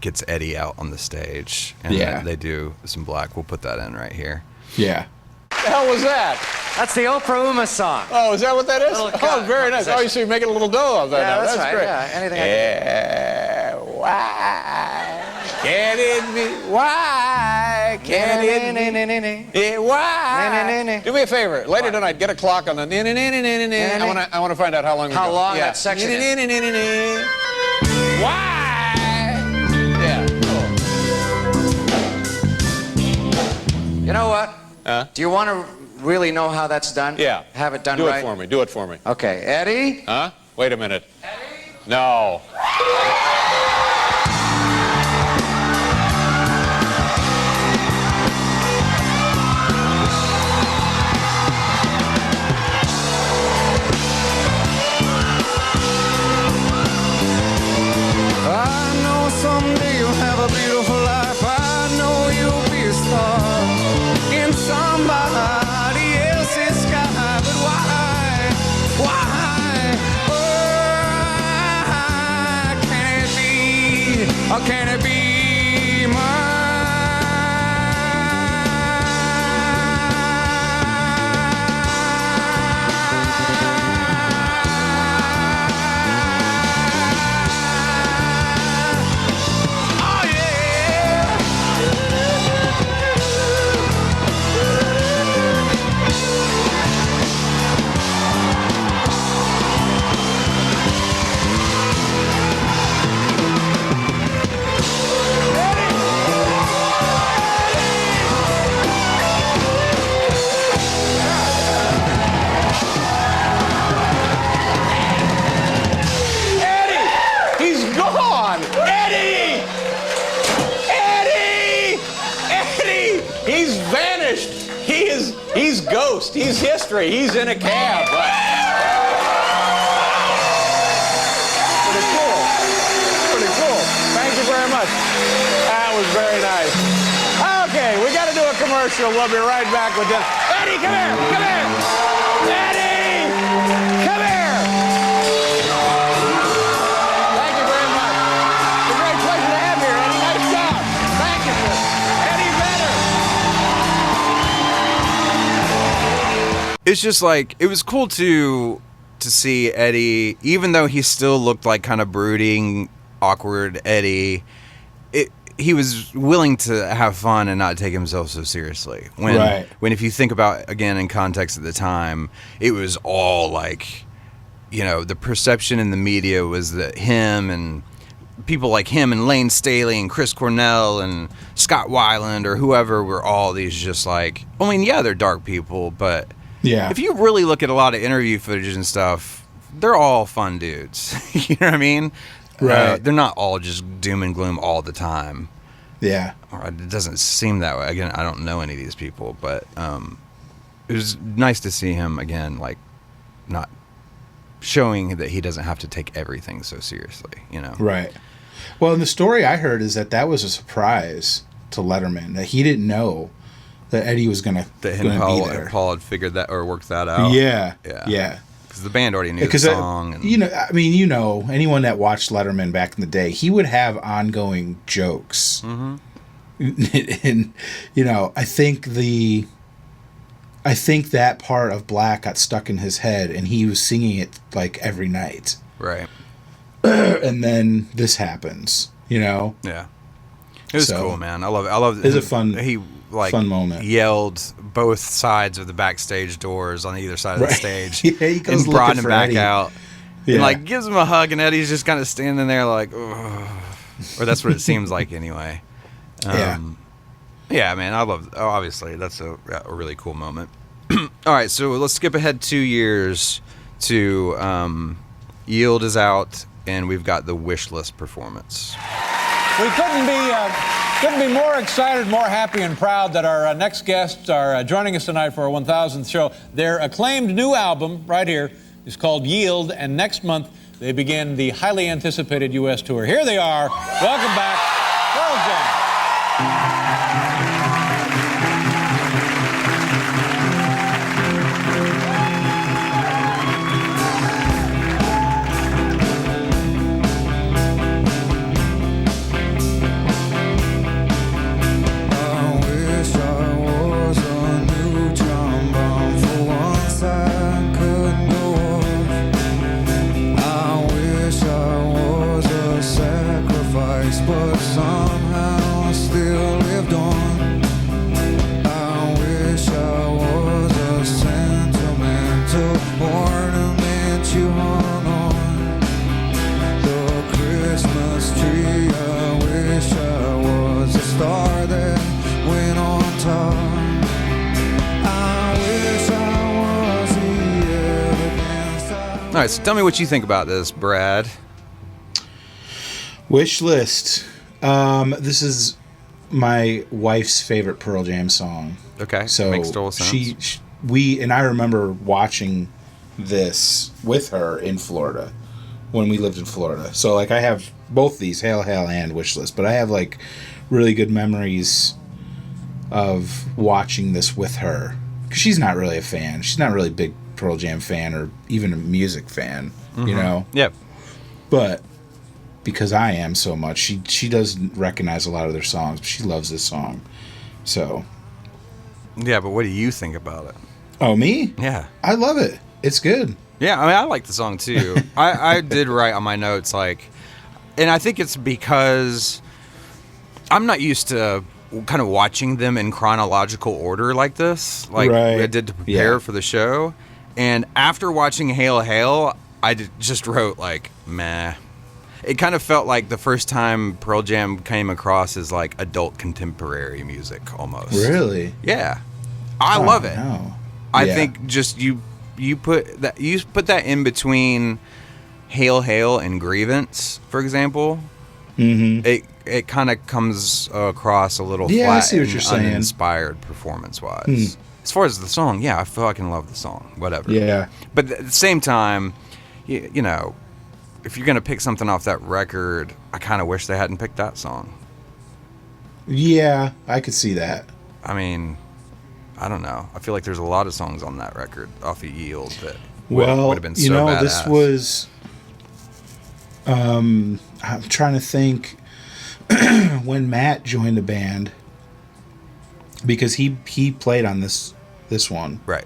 gets Eddie out on the stage, and they do some Black. We'll put that in right here. Yeah. What the hell was that? That's the Oprah Uma song. Oh, is that what that is? Little Oh, very nice. Oh, you see, you're making a little dough of that now. that's That's right. great. Yeah, anything Why can't it be? Why can't it be? Why? Do me a favor. Later tonight, get a clock on the. I want to find out how long. How ago. long that section is. Why? Yeah. You know what? Do you want to really know how that's done? Yeah. Have it done Do right? it for me. Do it for me. Okay, Eddie? Huh? Wait a minute. No. I know someday you'll have a beautiful life. I know you'll be a star in somebody else's sky. But why? Why can it be? Or can it be Eddie! He's gone! Eddie! Eddie! Eddie! He's vanished! He's ghost. He's history. He's in a cab. much. That was very nice. Okay, we got to do a commercial. We'll be right back with this. Eddie, come here. Come here. Eddie, come here. Thank you very much. It's a great pleasure to have you here, Eddie. Nice job. Thank you. Eddie Vedder. It's just like, it was cool to see Eddie, even though he still looked like kind of brooding, awkward Eddie, he was willing to have fun and not take himself so seriously. When if you think about, again, in context at the time, it was all like, you know, the perception in the media was that him and people like him and Lane Staley and Chris Cornell and Scott Weiland or whoever were all these just like, I mean, yeah, they're dark people, but yeah, if you really look at a lot of interview footage and stuff, they're all fun dudes. You know what I mean? Right. They're not all just doom and gloom all the time. Yeah. Or it doesn't seem that way. Again, I don't know any of these people, but it was nice to see him again, like, not showing that he doesn't have to take everything so seriously, you know? Right. Well, and the story I heard is that was a surprise to Letterman, that he didn't know that Eddie was going to be there. Paul had figured that or worked that out. Yeah. Yeah. Because the band already knew the song. You know, I mean, you know, anyone that watched Letterman back in the day, he would have ongoing jokes. Mm-hmm. And, you know, I think that part of Black got stuck in his head, and he was singing it like every night. Right. And then this happens, you know? Yeah. It was cool, man. I love it. It was a fun moment. Yelled both sides of the backstage doors on either side of the stage. Yeah, he goes and brought him back Eddie out. Yeah. And like gives him a hug, and Eddie's just kind of standing there like, ugh. Or that's what it seems like anyway. Yeah, man. Obviously, that's a really cool moment. All right, so let's skip ahead 2 years to Yield is out, and we've got the Wish List performance. We couldn't be more excited, more happy, and proud that our next guests are joining us tonight for our 1000th show. Their acclaimed new album, right here, is called Yield, and next month they begin the highly anticipated U.S. tour. Here they are. Welcome back, Pearl Jam. But somehow I still lived on. I wish I was a sentimental ornament you hung on the Christmas tree. I wish I was a star that went on top. I wish I was the evidence. All right, so tell me what you think about this, Brad. Wish List. This is my wife's favorite Pearl Jam song. Okay, so makes total sense. I remember watching this with her in Florida when we lived in Florida. So like I have both these, Hail Hail and Wish List, but I have like really good memories of watching this with her, because she's not really a fan. She's not really a big Pearl Jam fan or even a music fan, you know? Yep. But because I am so much, she doesn't recognize a lot of their songs, but she loves this song. So yeah, but what do you think about it? Oh, me? Yeah, I love it. It's good. Yeah, I mean, I like the song too. I did write on my notes like, and I think it's because I'm not used to kind of watching them in chronological order like this, like I did to prepare for the show. And after watching Hail Hail, I just wrote like, meh. It kind of felt like the first time Pearl Jam came across as like adult contemporary music almost. Really? Yeah. I love it. No. I think just you put that in between Hail Hail and Grievance, for example. Mm-hmm. It kind of comes across a little flat I see what and you're saying. uninspired performance-wise. As far as the song, yeah, I fucking love the song. Whatever. Yeah. But at the same time, you know, if you're gonna pick something off that record, I kind of wish they hadn't picked that song. Yeah, I could see that. I mean, I don't know. I feel like there's a lot of songs on that record off of Yield that would have been so badass. This was. I'm trying to think when Matt joined the band, because he played on this one. Right.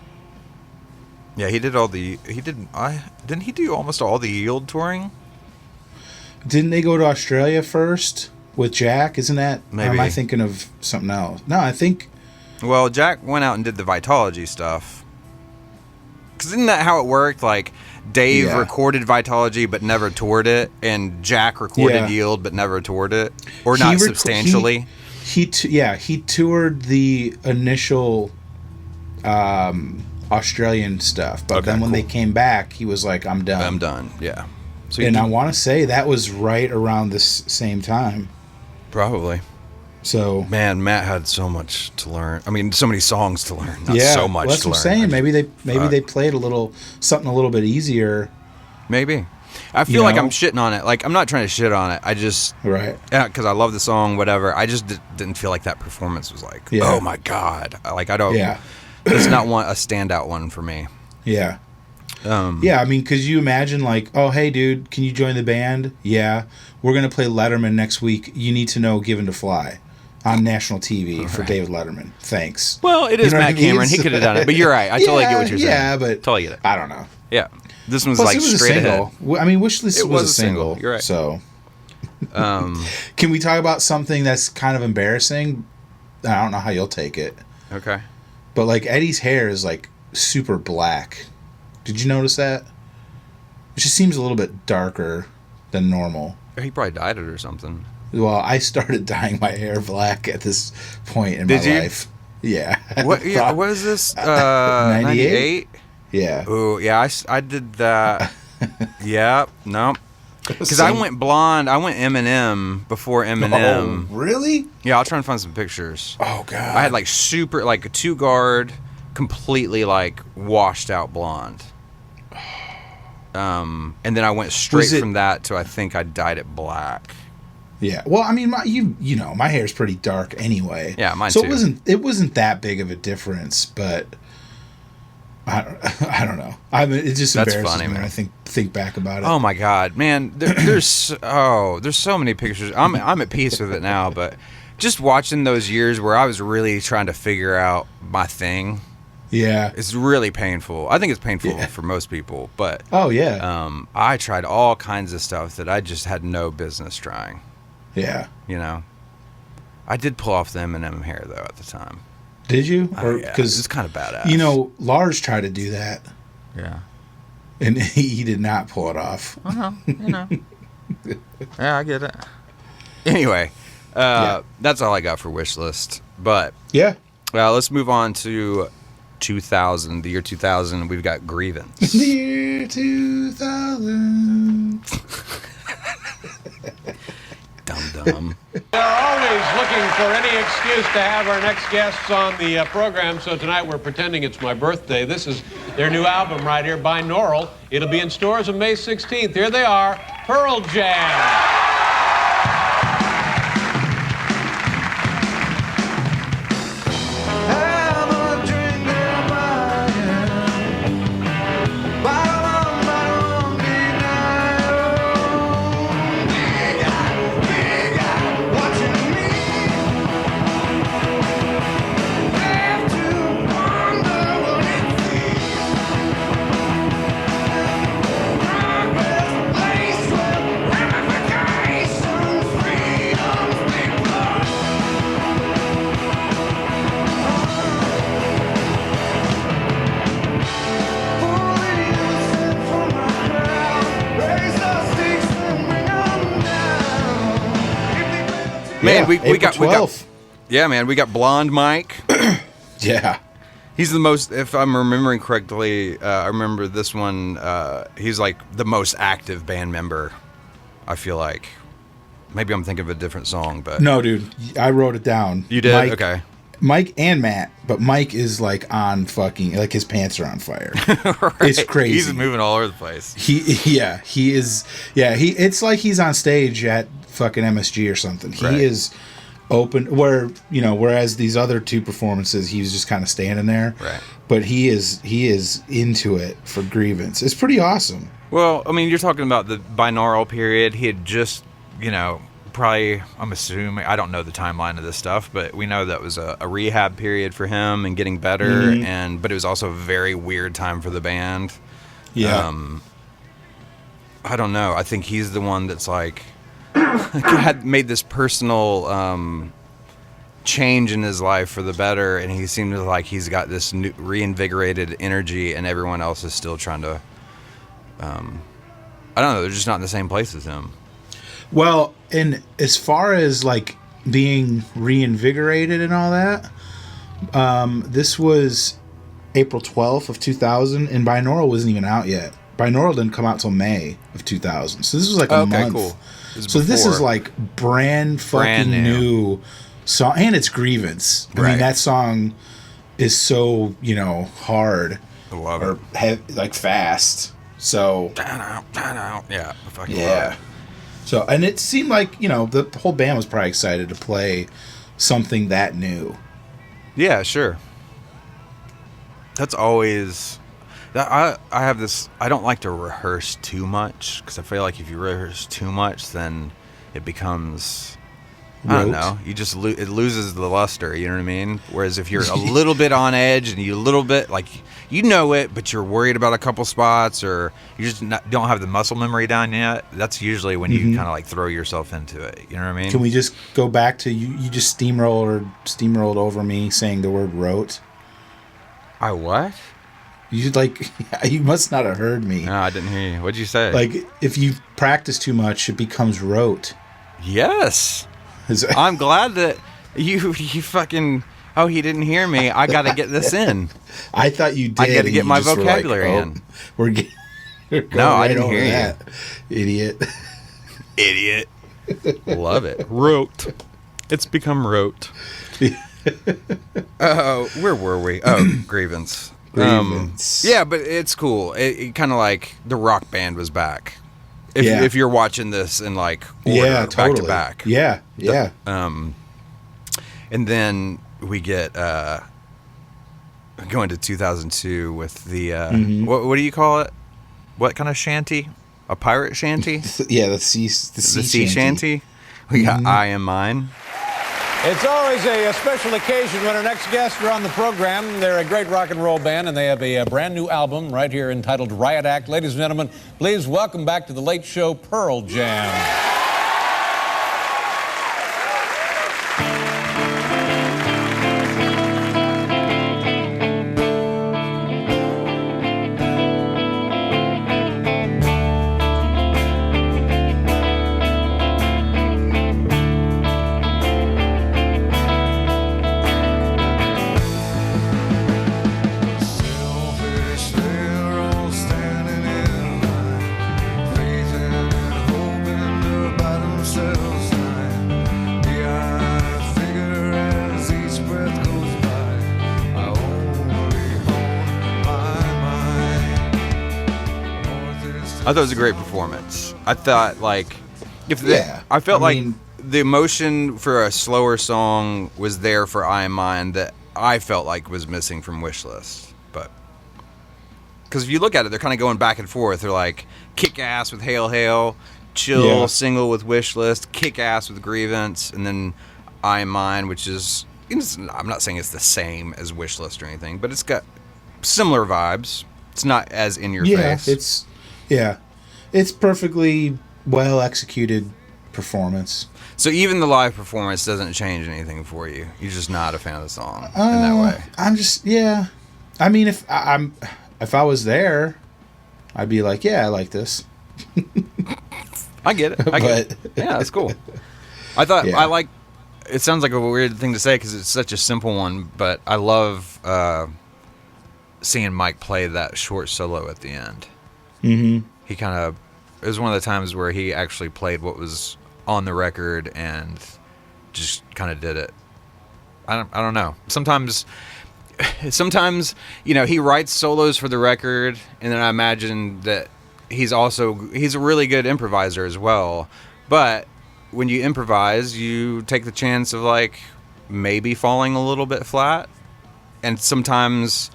Yeah, didn't he do almost all the Yield touring? Didn't they go to Australia first with Jack? Isn't that? Maybe. Or am I thinking of something else? No, I think. Well, Jack went out and did the Vitology stuff. Because isn't that how it worked? Like, Dave recorded Vitology but never toured it, and Jack recorded Yield but never toured it, or not substantially. He toured the initial Australian stuff, but then when they came back, he was like, "I'm done. I'm done." Yeah. So I want to say that was right around this same time. Probably. So man, Matt had so much to learn. I mean, so many songs to learn. Not so much that's to what learn. I'm saying. Maybe they played something a little bit easier. Maybe. I feel like I'm shitting on it. Like, I'm not trying to shit on it. I just because I love the song, whatever. I just didn't feel like that performance was like, oh my god. Like, I don't. Yeah. It's not a standout one for me. Yeah. I mean, because you imagine, like, oh, hey, dude, can you join the band? Yeah. We're going to play Letterman next week. You need to know Given to Fly on national TV for David Letterman. Thanks. Well, it is Matt Cameron. He could have done it. But you're right. I totally get what you're saying. Yeah, but totally get it. I don't know. Yeah. This one's like straight ahead. I mean, Wishlist was a single. You're right. So, can we talk about something that's kind of embarrassing? I don't know how you'll take it. Okay. But, like, Eddie's hair is, like, super black. Did you notice that? It just seems a little bit darker than normal. He probably dyed it or something. Well, I started dyeing my hair black at this point in my life. Yeah. What is this? 98? Yeah. Oh, yeah, I did that. Yeah, no. Because I went blonde. I went Eminem before Eminem. Oh, really? Yeah, I'll try and find some pictures. Oh, God. I had, like, super, like, a 2-guard, completely, like, washed out blonde. And then I went straight from that to I think I dyed it black. Yeah. Well, I mean, you know, my hair's pretty dark anyway. Yeah, mine too. So it wasn't that big of a difference, but I don't know. I mean, it just embarrasses me when I think back about it. Oh my God, man! There's so many pictures. I'm at peace with it now, but just watching those years where I was really trying to figure out my thing. Yeah, it's really painful. I think it's painful for most people, but I tried all kinds of stuff that I just had no business trying. Yeah, you know, I did pull off the Eminem hair though at the time. Did you? Because it's kind of badass. You know, Lars tried to do that. Yeah, and he did not pull it off. You know. Yeah, I get it. Anyway, that's all I got for wish list. But let's move on to 2000, the year 2000. We've got Grievance. The year 2000. Dum-dum. We're always looking for any excuse to have our next guests on the program, so tonight we're pretending it's my birthday. This is their new album right here, Binaural. It'll be in stores on May 16th. Here they are, Pearl Jam. Man, we got 12. Yeah, man, we got Blonde Mike. Yeah. He's the most, if I'm remembering correctly, I remember this one, he's like the most active band member, I feel like. Maybe I'm thinking of a different song, but... No, dude, I wrote it down. You did? Mike, okay. Mike and Matt, but Mike is like on fucking, like his pants are on fire. Right. It's crazy. He's moving all over the place. He is. It's like he's on stage at fucking MSG or something. He Right. is open whereas these other two performances, he was just kind of standing there. Right. But he is into it for Grievance. It's pretty awesome. Well, I mean, you're talking about the binaural period. He had just, probably, I'm assuming, I don't know the timeline of this stuff, but we know that was a rehab period for him and getting better, but it was also a very weird time for the band. Yeah. I don't know. I think he's the one that's like, had made this personal change in his life for the better, and he seems like he's got this new, reinvigorated energy, and everyone else is still trying to, I don't know, they're just not in the same place as him. Well, and as far as like being reinvigorated and all that, this was April 12th of 2000, and binaural wasn't even out yet. Binaural didn't come out till May of 2000, so this was like a month. Cool. So this is like brand new song, and it's Grievance. I mean, that song is so hard. I love or like fast. So yeah, I fucking yeah. love it. So, and it seemed like, the whole band was probably excited to play something that new. Yeah, sure. That's always... I have this... I don't like to rehearse too much, because I feel like if you rehearse too much, then it becomes... I don't know. You just it loses the luster, you know what I mean? Whereas if you're a little bit on edge and you a little bit, like, you know it, but you're worried about a couple spots, or you just don't have the muscle memory down yet, that's usually when you kind of like throw yourself into it. You know what I mean? Can we just go back to you just steamrolled over me saying the word wrote? I what? You you must not have heard me. No, I didn't hear you. What'd you say? Like, if you practice too much, it becomes rote. Yes. I'm glad that you fucking... Oh, he didn't hear me. I got to get this in. I thought you did. I got to get my vocabulary in. We're going no, right I didn't hear that. You. Idiot. Love it. Rote. It's become rote. Where were we? Oh, Grievance. Yeah, but it's cool. It kind of like the rock band was back. If you're watching this in like order, totally. back to back. Yeah. And then we get going to 2002 with the what do you call it? What kind of shanty? A pirate shanty? Yeah, the sea shanty. We got I Am Mine. It's always a special occasion when our next guests are on the program. They're a great rock and roll band, and they have a brand new album right here entitled Riot Act. Ladies and gentlemen, please welcome back to the Late Show, Pearl Jam. I thought it was a great performance. I thought I felt like the emotion for a slower song was there for I Am Mine that I felt like was missing from Wishlist. But because if you look at it, they're kind of going back and forth. They're like kick ass with Hail Hail, chill single with Wishlist, kick ass with Grievance, and then I Am Mine, which is, I'm not saying it's the same as Wishlist or anything, but it's got similar vibes. It's not as in your face. It's perfectly well executed performance. So even the live performance doesn't change anything for you. You're just not a fan of the song in that way. I'm just I mean, if I was there, I'd be like, I like this. I get it. Yeah, it's cool. I thought I like. It sounds like a weird thing to say because it's such a simple one, but I love seeing Mike play that short solo at the end. Mm-hmm. He kind of, it was one of the times where he actually played what was on the record and just kind of did it I don't know. Sometimes, you know, he writes solos for the record, and then I imagine that he's a really good improviser as well. But when you improvise, you take the chance of like maybe falling a little bit flat, and sometimes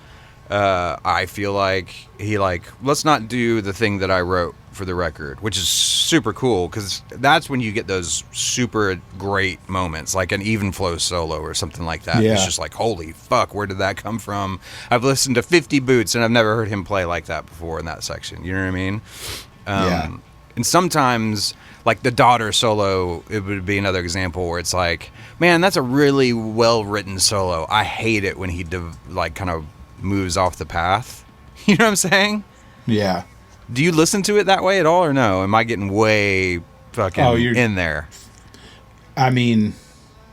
I feel like he like, let's not do the thing that I wrote for the record, which is super cool because that's when you get those super great moments, like an even flow solo or something like that. Yeah. It's just like, holy fuck, where did that come from? I've listened to 50 Boots and I've never heard him play like that before in that section. You know what I mean? Yeah. And sometimes, like the Daughter solo, it would be another example where it's like, man, that's a really well-written solo. I hate it when he like kind of moves off the path. You know what I'm saying? Yeah. Do you listen to it that way at all, or no? Am I getting way fucking in there? I mean,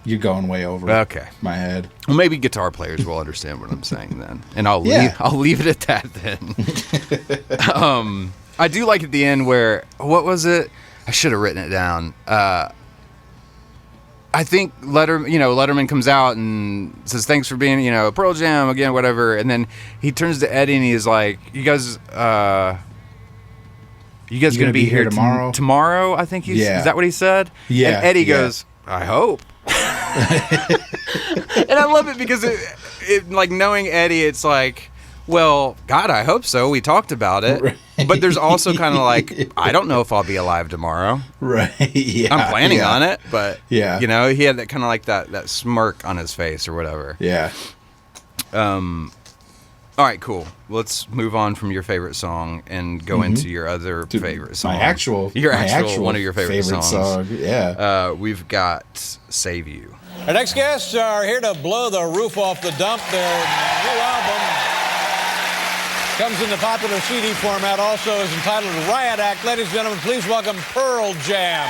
you're going way over my head. Well, maybe guitar players will understand what I'm saying then, and I'll leave it at that then. I do like at the end where, what was it? I should have written it down. I think Letterman comes out and says, thanks for being, you know, Pearl Jam again, whatever. And then he turns to Eddie and he's like, you guys gonna be here tomorrow? Tomorrow, I think is that what he said? Yeah. And Eddie goes, I hope. And I love it because it like, knowing Eddie, it's like, well, God, I hope so. We talked about it. Right. But there's also kind of like, I don't know if I'll be alive tomorrow. Right. Yeah. I'm planning on it, but yeah, you know, he had that kind of like that smirk on his face or whatever. Yeah. All right, cool. Let's move on from your favorite song and go into your other favorite song. My actual one of your favorite songs. Song. Yeah. We've got "Save You." Our next guests are here to blow the roof off the dump. Their new album comes in the popular CD format. Also is entitled "Riot Act." Ladies and gentlemen, please welcome Pearl Jam.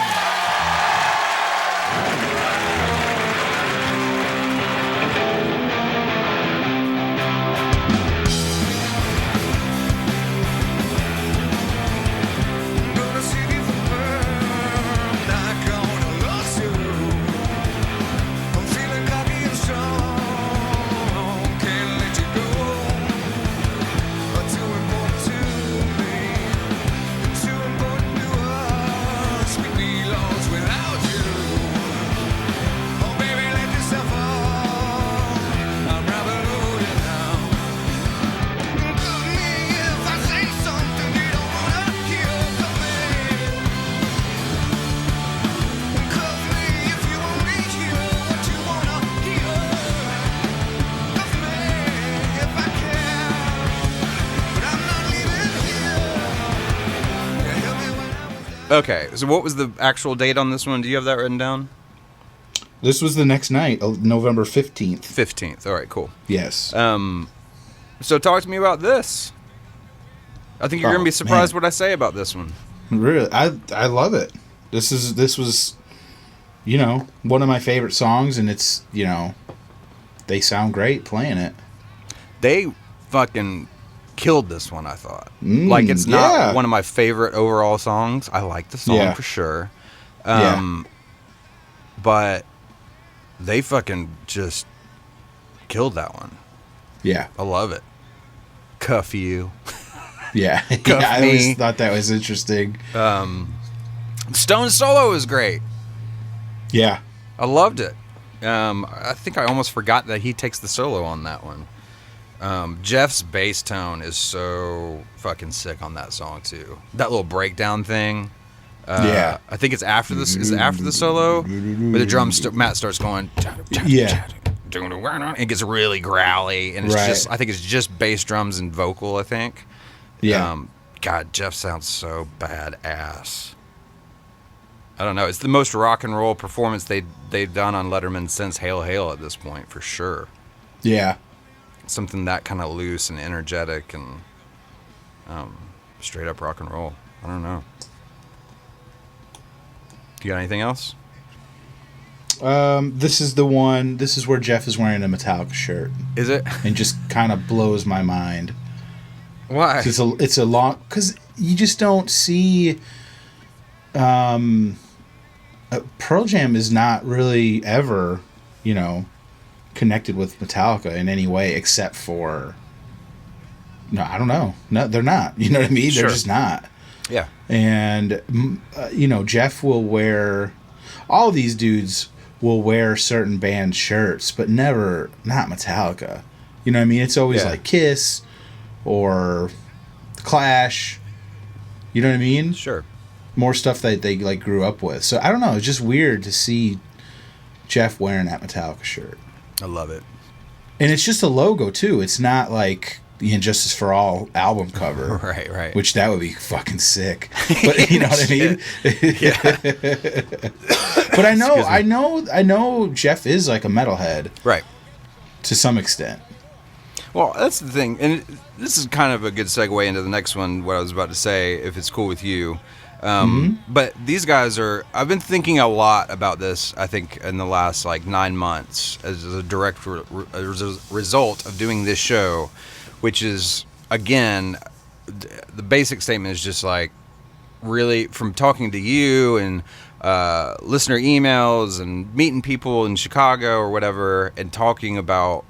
Okay, so what was the actual date on this one? Do you have that written down? This was the next night, November 15th. 15th. All right, cool. Yes. So talk to me about this. I think you're going to be surprised what I say about this one. Really? I love it. This was, you know, one of my favorite songs, and it's, you know, they sound great playing it. They fucking killed this one, I thought. Like, it's not one of my favorite overall songs. I like the song for sure. But they fucking just killed that one. Yeah. I love it. Cuff you. Yeah. I always thought that was interesting. Stone's solo is great. Yeah. I loved it. I think I almost forgot that he takes the solo on that one. Jeff's bass tone is so fucking sick on that song too. That little breakdown thing. I think it's after this. Is it after the solo where the drums? Matt starts going. It gets really growly, and it's just. I think it's just bass drums and vocal. I think. Yeah. God, Jeff sounds so badass. I don't know. It's the most rock and roll performance they've done on Letterman since Hail Hail at this point, for sure. Yeah. Something that kind of loose and energetic and straight up rock and roll. I don't know. You got anything else? This is the one. This is where Jeff is wearing a Metallica shirt. Is it? And just kind of blows my mind. Why? It's a long, because you just don't see. Pearl Jam is not really ever, you know, connected with Metallica in any way except for. No, I don't know. No, they're not. You know what I mean? Sure. They're just not. Yeah. And Jeff will wear. All these dudes will wear certain band shirts, but not Metallica. You know what I mean? It's always like Kiss or Clash. You know what I mean? Sure. More stuff that they like grew up with. So I don't know. It's just weird to see Jeff wearing that Metallica shirt. I love it. And it's just a logo too. It's not like the Injustice for All album cover. Right. Which that would be fucking sick. But you know what I mean? Yeah. But I know Jeff is like a metalhead. Right. To some extent. Well, that's the thing. And this is kind of a good segue into the next one, what I was about to say, if it's cool with you. But these guys I've been thinking a lot about this, I think, in the last 9 months as a direct result of doing this show, which is, again, the basic statement is just really from talking to you and listener emails and meeting people in Chicago or whatever and talking about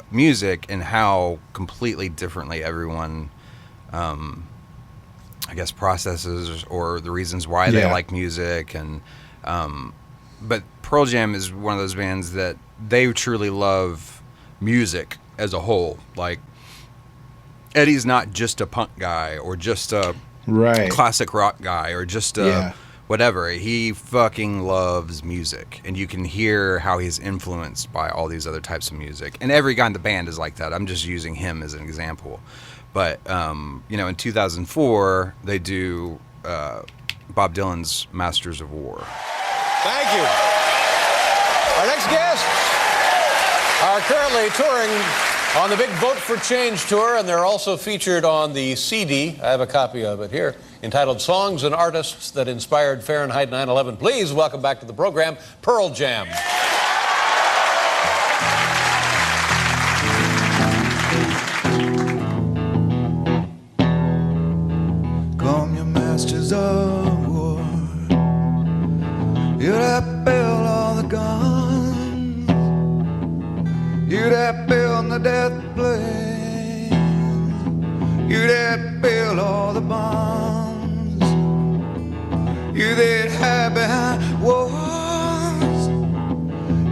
music and how completely differently everyone I guess processes or the reasons why they like music and but Pearl Jam is one of those bands that they truly love music as a whole. Like Eddie's not just a punk guy or just a classic rock guy or just a whatever. He fucking loves music, and you can hear how he's influenced by all these other types of music. And every guy in the band is like that. I'm just using him as an example. But, in 2004, they do Bob Dylan's Masters of War. Thank you. Our next guests are currently touring on the big Vote for Change tour, and they're also featured on the CD. I have a copy of it here, entitled Songs and Artists That Inspired Fahrenheit 9/11. Please welcome back to the program, Pearl Jam. Come, you masters of war, you that build all the guns, you that build the death planes, you that build all the bombs, you that hide behind walls,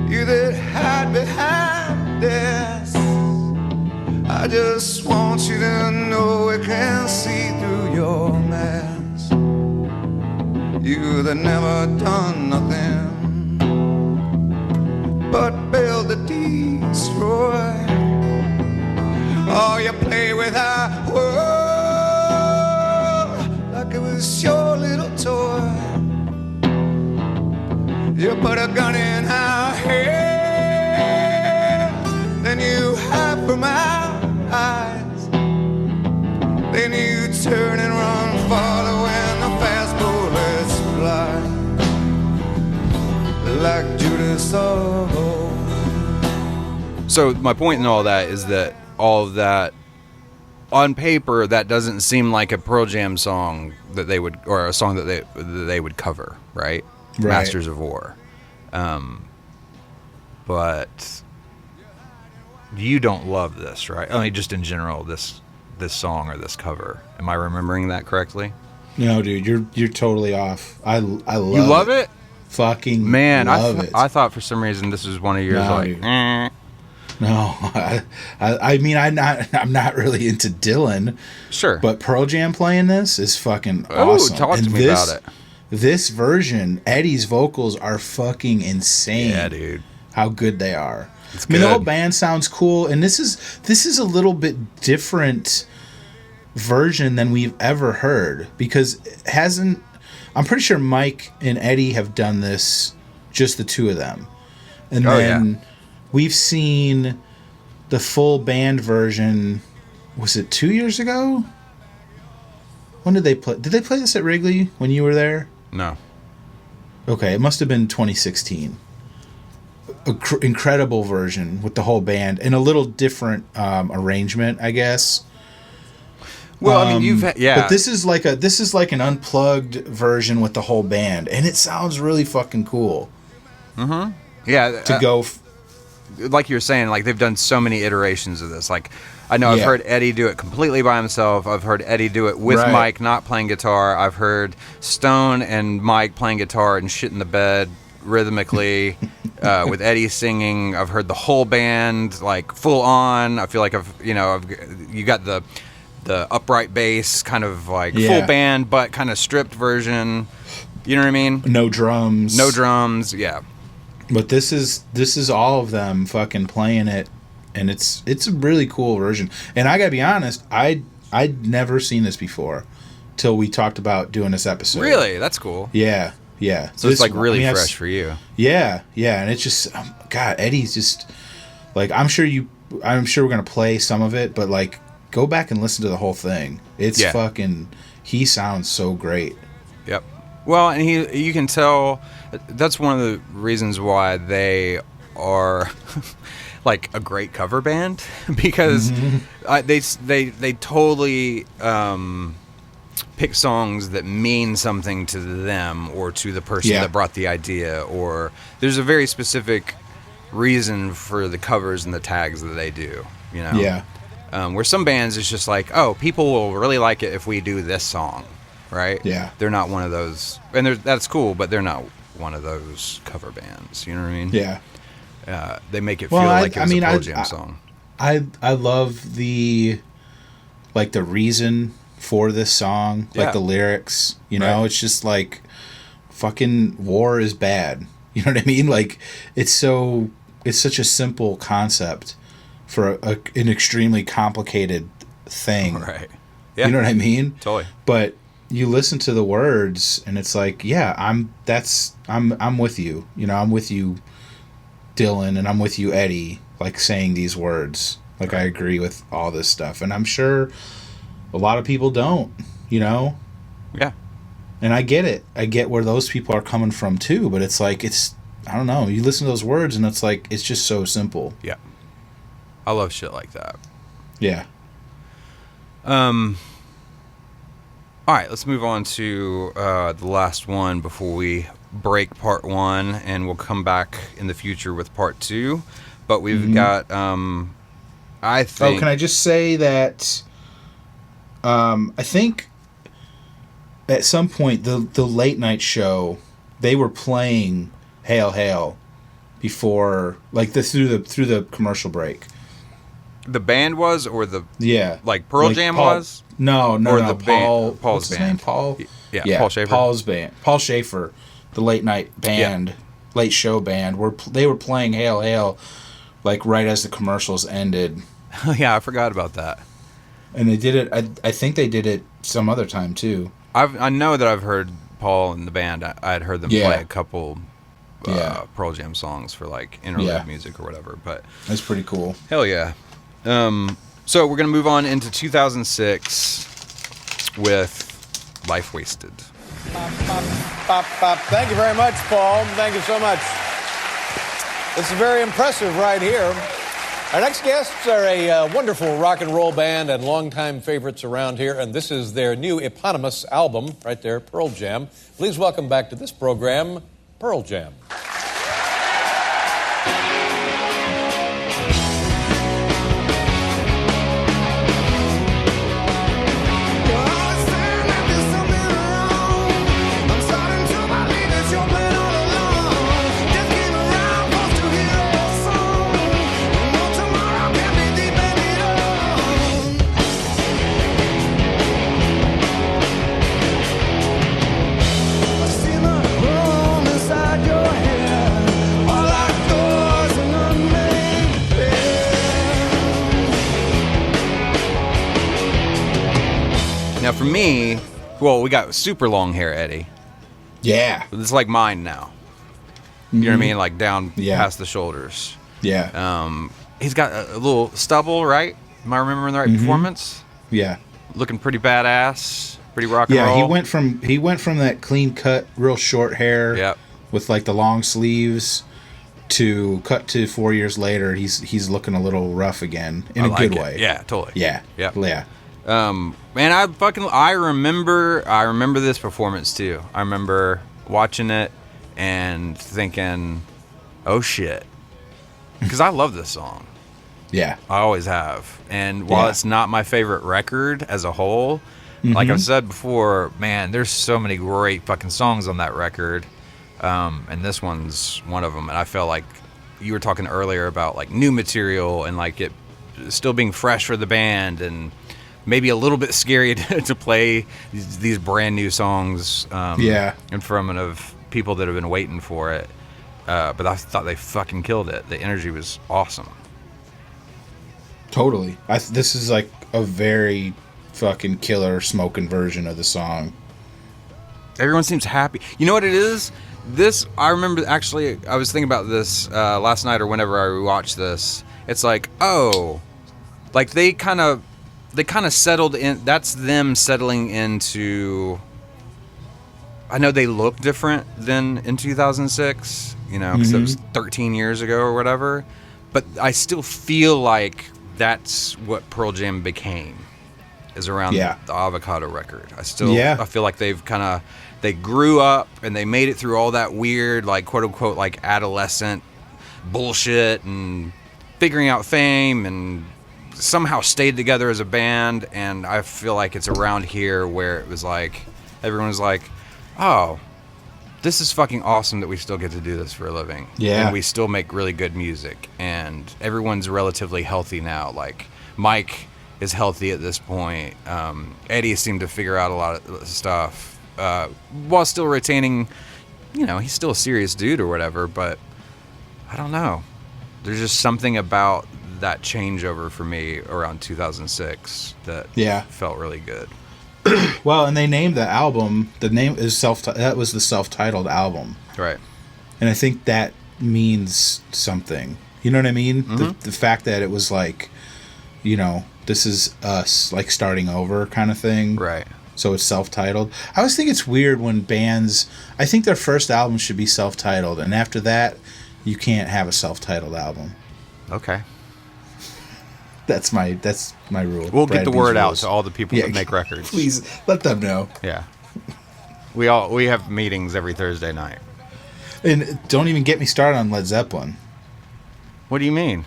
you that hide behind death. I just want you to know we can see through your mask. You that never done nothing but build to destroy. Oh, you play with our world like it was your little toy. You put a gun in our head, then you hide from our eyes, then you turn and run farther when the fast bullets fly like Judas of old. So my point in all that is that all of that on paper, that doesn't seem like a Pearl Jam song that they would, or a song that they would cover, right? Masters of War. But you don't love this, right? I mean, just in general, this song or this cover. Am I remembering that correctly? No, dude, you're totally off. I love You love it? Fucking man, love it. I thought for some reason this was one of yours. No, I mean, I'm not really into Dylan. Sure. But Pearl Jam playing this is fucking awesome. Talk to me about it. This version, Eddie's vocals are fucking insane. Yeah, dude. How good they are. It's I mean, good. the whole band sounds cool, and this is a little bit different version than we've ever heard, because I'm pretty sure Mike and Eddie have done this, just the two of them. And then we've seen the full band version, was it 2 years ago? When did they play? Did they play this at Wrigley when you were there? No. Okay, it must have been 2016. Incredible version with the whole band and a little different arrangement, I guess. Well, I mean, but this is like an unplugged version with the whole band, and it sounds really fucking cool. Mm-hmm. Yeah. like you're saying, like they've done so many iterations of this. Like I know I've heard Eddie do it completely by himself. I've heard Eddie do it with Mike not playing guitar. I've heard Stone and Mike playing guitar and shit in the bed rhythmically with Eddie singing. I've heard the whole band like full on. I feel like you got the upright bass kind of like full band but kind of stripped version. You know what I mean? No drums. Yeah. But this is all of them fucking playing it, and it's a really cool version. And I gotta be honest, I'd never seen this before till we talked about doing this episode. Really? That's cool. Yeah. So it's like really fresh for you. Yeah, and it's just God, Eddie's just like I'm sure we're gonna play some of it, but like go back and listen to the whole thing. It's fucking. He sounds so great. Yep. Well, and you can tell that's one of the reasons why they are like a great cover band because they totally pick songs that mean something to them or to the person that brought the idea, or there's a very specific reason for the covers and the tags that they do. You know. Yeah. Where some bands it's just like, oh, people will really like it if we do this song. Right? Yeah. They're not one of those, and that's cool, but they're not one of those cover bands. You know what I mean? Yeah. They make it feel like it's a Pearl Jam song. I love the reason for this song, like the lyrics. You know, it's just like fucking war is bad. You know what I mean? Like it's such a simple concept for an extremely complicated thing. Right. Yeah. You know what I mean? Totally. But you listen to the words and it's like, yeah, I'm with you. You know, I'm with you, Dylan, and I'm with you, Eddie, like saying these words. Like I agree with all this stuff. And I'm sure a lot of people don't, you know? Yeah. And I get it. I get where those people are coming from too, but it's like I don't know, you listen to those words and it's like it's just so simple. Yeah. I love shit like that. Yeah. All right, let's move on to the last one before we break part one, and we'll come back in the future with part two. But we've got, I think... Oh, can I just say that I think at some point the late night show, they were playing Hail Hail before, like through the commercial break. The band was, or the like Pearl like Jam Paul, was, no, the Paul, Paul's what's his band. name? Paul, yeah, Paul Schaefer. Paul's band, Paul Schaefer, the late night band, late show band. They were playing Hail Hail, like right as the commercials ended. Yeah, I forgot about that. And they did it. I think they did it some other time too. I know that I've heard Paul and the band. I had heard them play a couple Pearl Jam songs for like interlude music or whatever. But that's pretty cool. Hell yeah. So we're going to move on into 2006 with Life Wasted. Thank you very much, Paul. Thank you so much. This is very impressive right here. Our next guests are a wonderful rock and roll band and longtime favorites around here, and this is their new eponymous album right there, Pearl Jam. Please welcome back to this program, Pearl Jam. Now for me, well, we got super long hair, Eddie. Yeah. It's like mine now. You know what I mean? Like down past the shoulders. Yeah. He's got a little stubble, right? Am I remembering the right performance? Yeah. Looking pretty badass, pretty rock and yeah, roll. he went from that clean cut, real short hair with like the long sleeves to cut to 4 years later. He's looking a little rough again in a good way. Yeah, totally. Yeah. Man, I remember this performance too. I remember watching it and thinking, oh shit. because I love this song. Yeah. I always have. And while it's not my favorite record as a whole, like I've said before, man, there's so many great fucking songs on that record. And this one's one of them. And I felt like you were talking earlier about like new material and like it still being fresh for the band and maybe a little bit scary to play these brand new songs in front of people that have been waiting for it. But I thought they fucking killed it. The energy was awesome. Totally. This is like a very fucking killer smoking version of the song. Everyone seems happy. You know what it is? This, I remember actually, I was thinking about this last night or whenever I rewatched this. It's like, oh, like they kind of settled in. That's them settling into. I know they look different than in 2006, you know, because it was 13 years ago or whatever. But I still feel like that's what Pearl Jam became, is around the Avocado record. I feel like they grew up and they made it through all that weird, like, quote unquote, like adolescent bullshit and figuring out fame and somehow stayed together as a band. And I feel like it's around here where it was like, everyone was like, oh, this is fucking awesome that we still get to do this for a living. Yeah. And we still make really good music. And everyone's relatively healthy now. Like, Mike is healthy at this point. Eddie seemed to figure out a lot of stuff while still retaining, you know, he's still a serious dude or whatever. But I don't know. There's just something about that changeover for me around 2006 that felt really good. Well, and they named the album, the name is that was the self-titled album. Right. And I think that means something. You know what I mean? The fact that it was like, you know, this is us, like starting over kind of thing. Right. So it's self-titled. I always think it's weird when bands, I think their first album should be self-titled, and after that, you can't have a self-titled album. Okay. That's my rule. We'll get the word out to all the people that make records. Please let them know. Yeah. We have meetings every Thursday night. And don't even get me started on Led Zeppelin. What do you mean?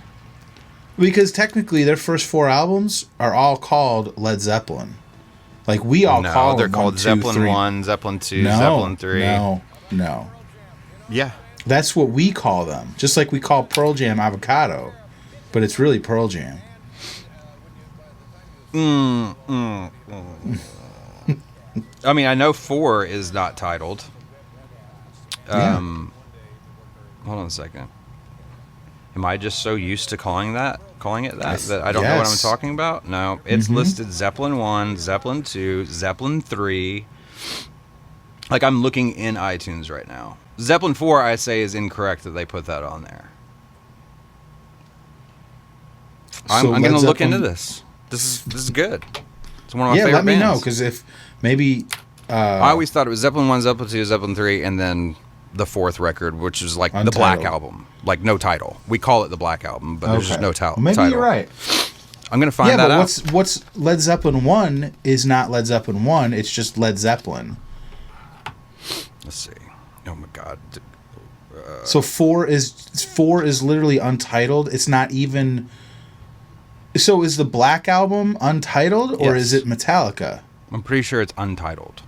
Because technically their first 4 albums are all called Led Zeppelin. Like we all call them. They're called 1, 2, Zeppelin 3. 1, Zeppelin 2, Zeppelin 3. No. Yeah. That's what we call them. Just like we call Pearl Jam Avocado. But it's really Pearl Jam. I mean, I know 4 is not titled. Hold on a second. Am I just so used to calling it that I don't know what I'm talking about? No, it's listed Zeppelin 1, Zeppelin 2, Zeppelin 3. Like, I'm looking in iTunes right now. Zeppelin 4, I say, is incorrect that they put that on there. I'm going to look into this. This is good. It's one of my favorite bands. Yeah, let me know, because if maybe... I always thought it was Zeppelin 1, Zeppelin 2, Zeppelin 3, and then the 4th record, which is like Untitled. The Black Album. Like, no title. We call it the Black Album, but there's just no title. Maybe you're right. I'm going to find that out. Yeah, but what's Led Zeppelin 1 is not Led Zeppelin 1, it's just Led Zeppelin. Let's see. Oh, my God. So 4 is literally untitled. It's not even... So is the Black Album untitled, or is it Metallica? I'm pretty sure it's untitled.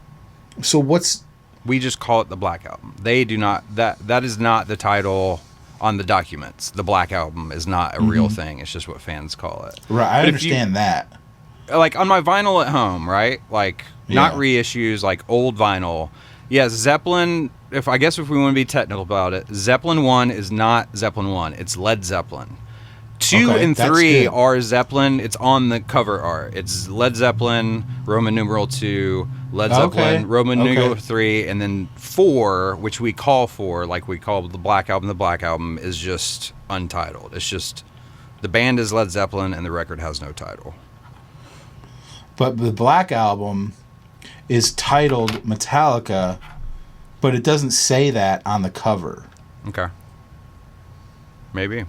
So what's... We just call it the Black Album. They do not... That is not the title on the documents. The Black Album is not a real thing. It's just what fans call it. Right, I understand that. Like, on my vinyl at home, right? Like, not reissues, like old vinyl. Yeah, Zeppelin... If we want to be technical about it, Zeppelin 1 is not Zeppelin 1. It's Led Zeppelin. 2 and 3 are Zeppelin. It's on the cover art. It's Led Zeppelin, Roman numeral 2, Led Zeppelin, Roman numeral 3, and then 4, which we call 4, like we call the Black Album, is just untitled. It's just, the band is Led Zeppelin and the record has no title. But the Black Album is titled Metallica, but it doesn't say that on the cover. Okay. Maybe.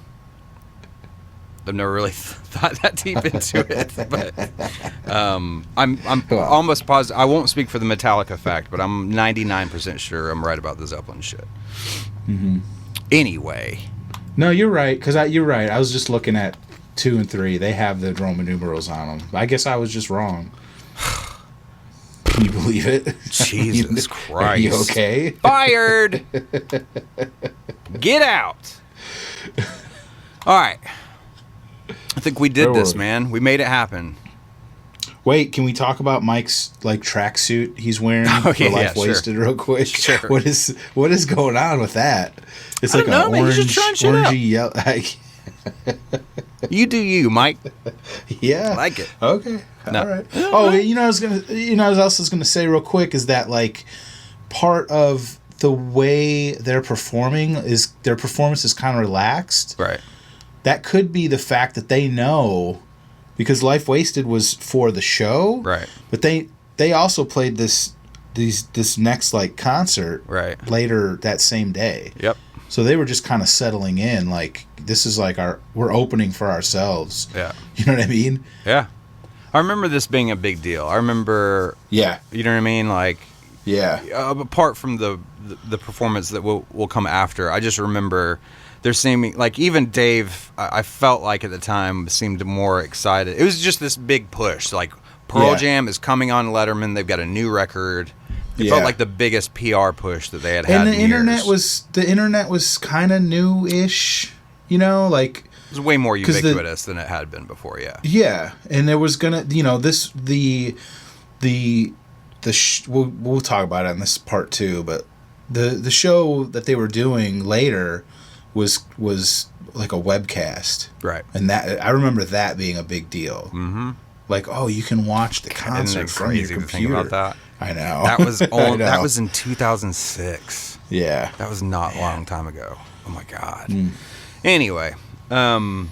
I've never really thought that deep into it, but I'm almost positive. I won't speak for the Metallica fact, but I'm 99% sure I'm right about the Zeppelin shit. Anyway, No, you're right. You're right. I was just looking at 2 and 3. They have the Roman numerals on them. I guess I was just wrong. Can you believe it? Jesus Christ. Are you okay? Fired! Get out! All right. I think we did this, man. We made it happen. Wait, can we talk about Mike's like tracksuit he's wearing for Life Wasted real quick? Sure. What is going on with that? It's like an orange, he's just orangey yellow. You do you, Mike. Yeah, I like it. Okay, No. all right. Oh, I was gonna say real quick is that like part of the way they're performing is their performance is kind of relaxed. Right. That could be the fact that they know. Because Life Wasted was for the show, right? But they also played this next like concert later that same day. Yep. So they were just kind of settling in, like this is like we're opening for ourselves. Yeah. You know what I mean? Yeah. I remember this being a big deal. I remember. Yeah. You know what I mean? Like. Yeah. Apart from the performance that will come after, I just remember. There seeming like even Dave, I felt like at the time seemed more excited. It was just this big push. Like Pearl Jam is coming on Letterman. They've got a new record. It felt like the biggest PR push that they had. And the internet was kind of new-ish. You know, like it was way more ubiquitous than it had been before. Yeah. Yeah, and there was gonna, we'll talk about it in this part too. But the show that they were doing later. Was like a webcast, right? And that I remember that being a big deal. Mm-hmm. Like, oh, you can watch the concert from your computer. Think about that. I know. That was that was in 2006. Yeah, that was not a long time ago. Oh my god. Anyway, all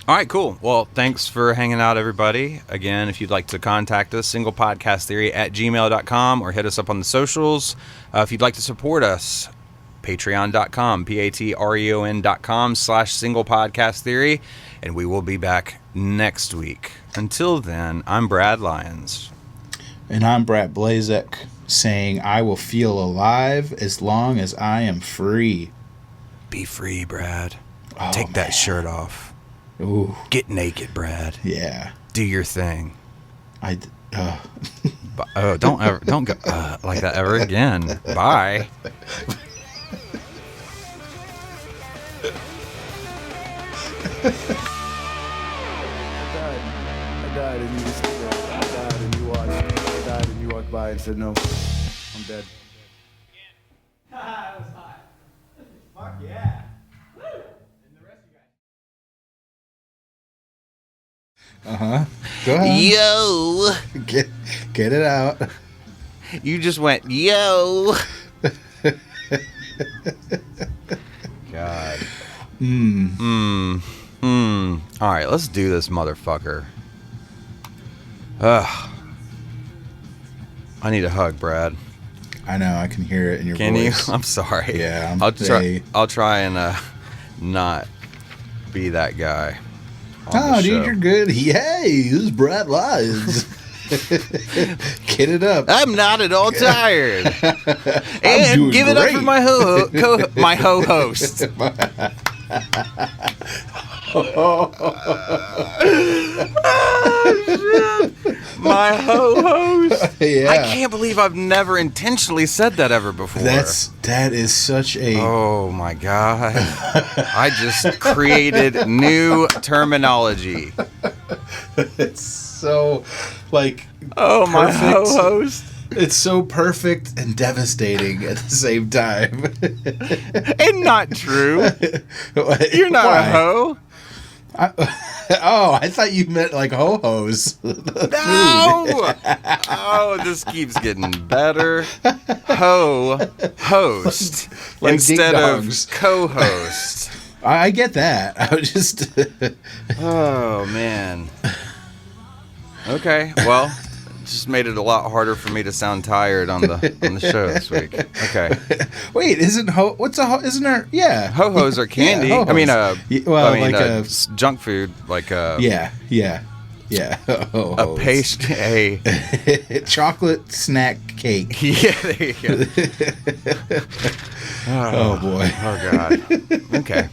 right, cool. Well, thanks for hanging out, everybody. Again, if you'd like to contact us, singlepodcasttheory@gmail.com or hit us up on the socials. If you'd like to support us. Patreon.com, patreon.com/singlepodcasttheory, and we will be back next week. Until then, I'm Brad Lyons. And I'm Brad Blazek, saying I will feel alive as long as I am free. Be free, Brad. Take that shirt off. Ooh. Get naked, Brad. Yeah. Do your thing. Don't go like that ever again. Bye. I died and you just I died and you watched. I died and you walked by and said no, I'm dead. That was hot. Fuck yeah. Woo! And the rest of you guys. Go ahead. Yo. Get it out. You just went yo. God. All right, let's do this, motherfucker. I need a hug, Brad. I know. I can hear it in your voice. Can you? I'm sorry. Yeah. I'll try and not be that guy. Oh, dude, you're good. Yay, this is Brad Lyons. Get it up. I'm not at all tired. And give it up for my ho-host. Oh, shit. My ho-host. Yeah. I can't believe I've never intentionally said that ever before. That is such a... Oh, my God. I just created new terminology. It's so, like... Oh, perfect. My ho-host. It's so perfect and devastating at the same time. And not true. You're not a hoe. I thought you meant like ho-hos. No! Oh, this keeps getting better. Host like instead of co-host. I get that. I was just... Oh, man. Okay, well... just made it a lot harder for me to sound tired on the show this week. Okay. Wait, isn't there? Yeah. Ho-hos are candy. Yeah, ho-hos. Junk food, like Yeah. Ho-hos. A chocolate snack cake. Yeah, there you go. Oh boy. Oh God. Okay.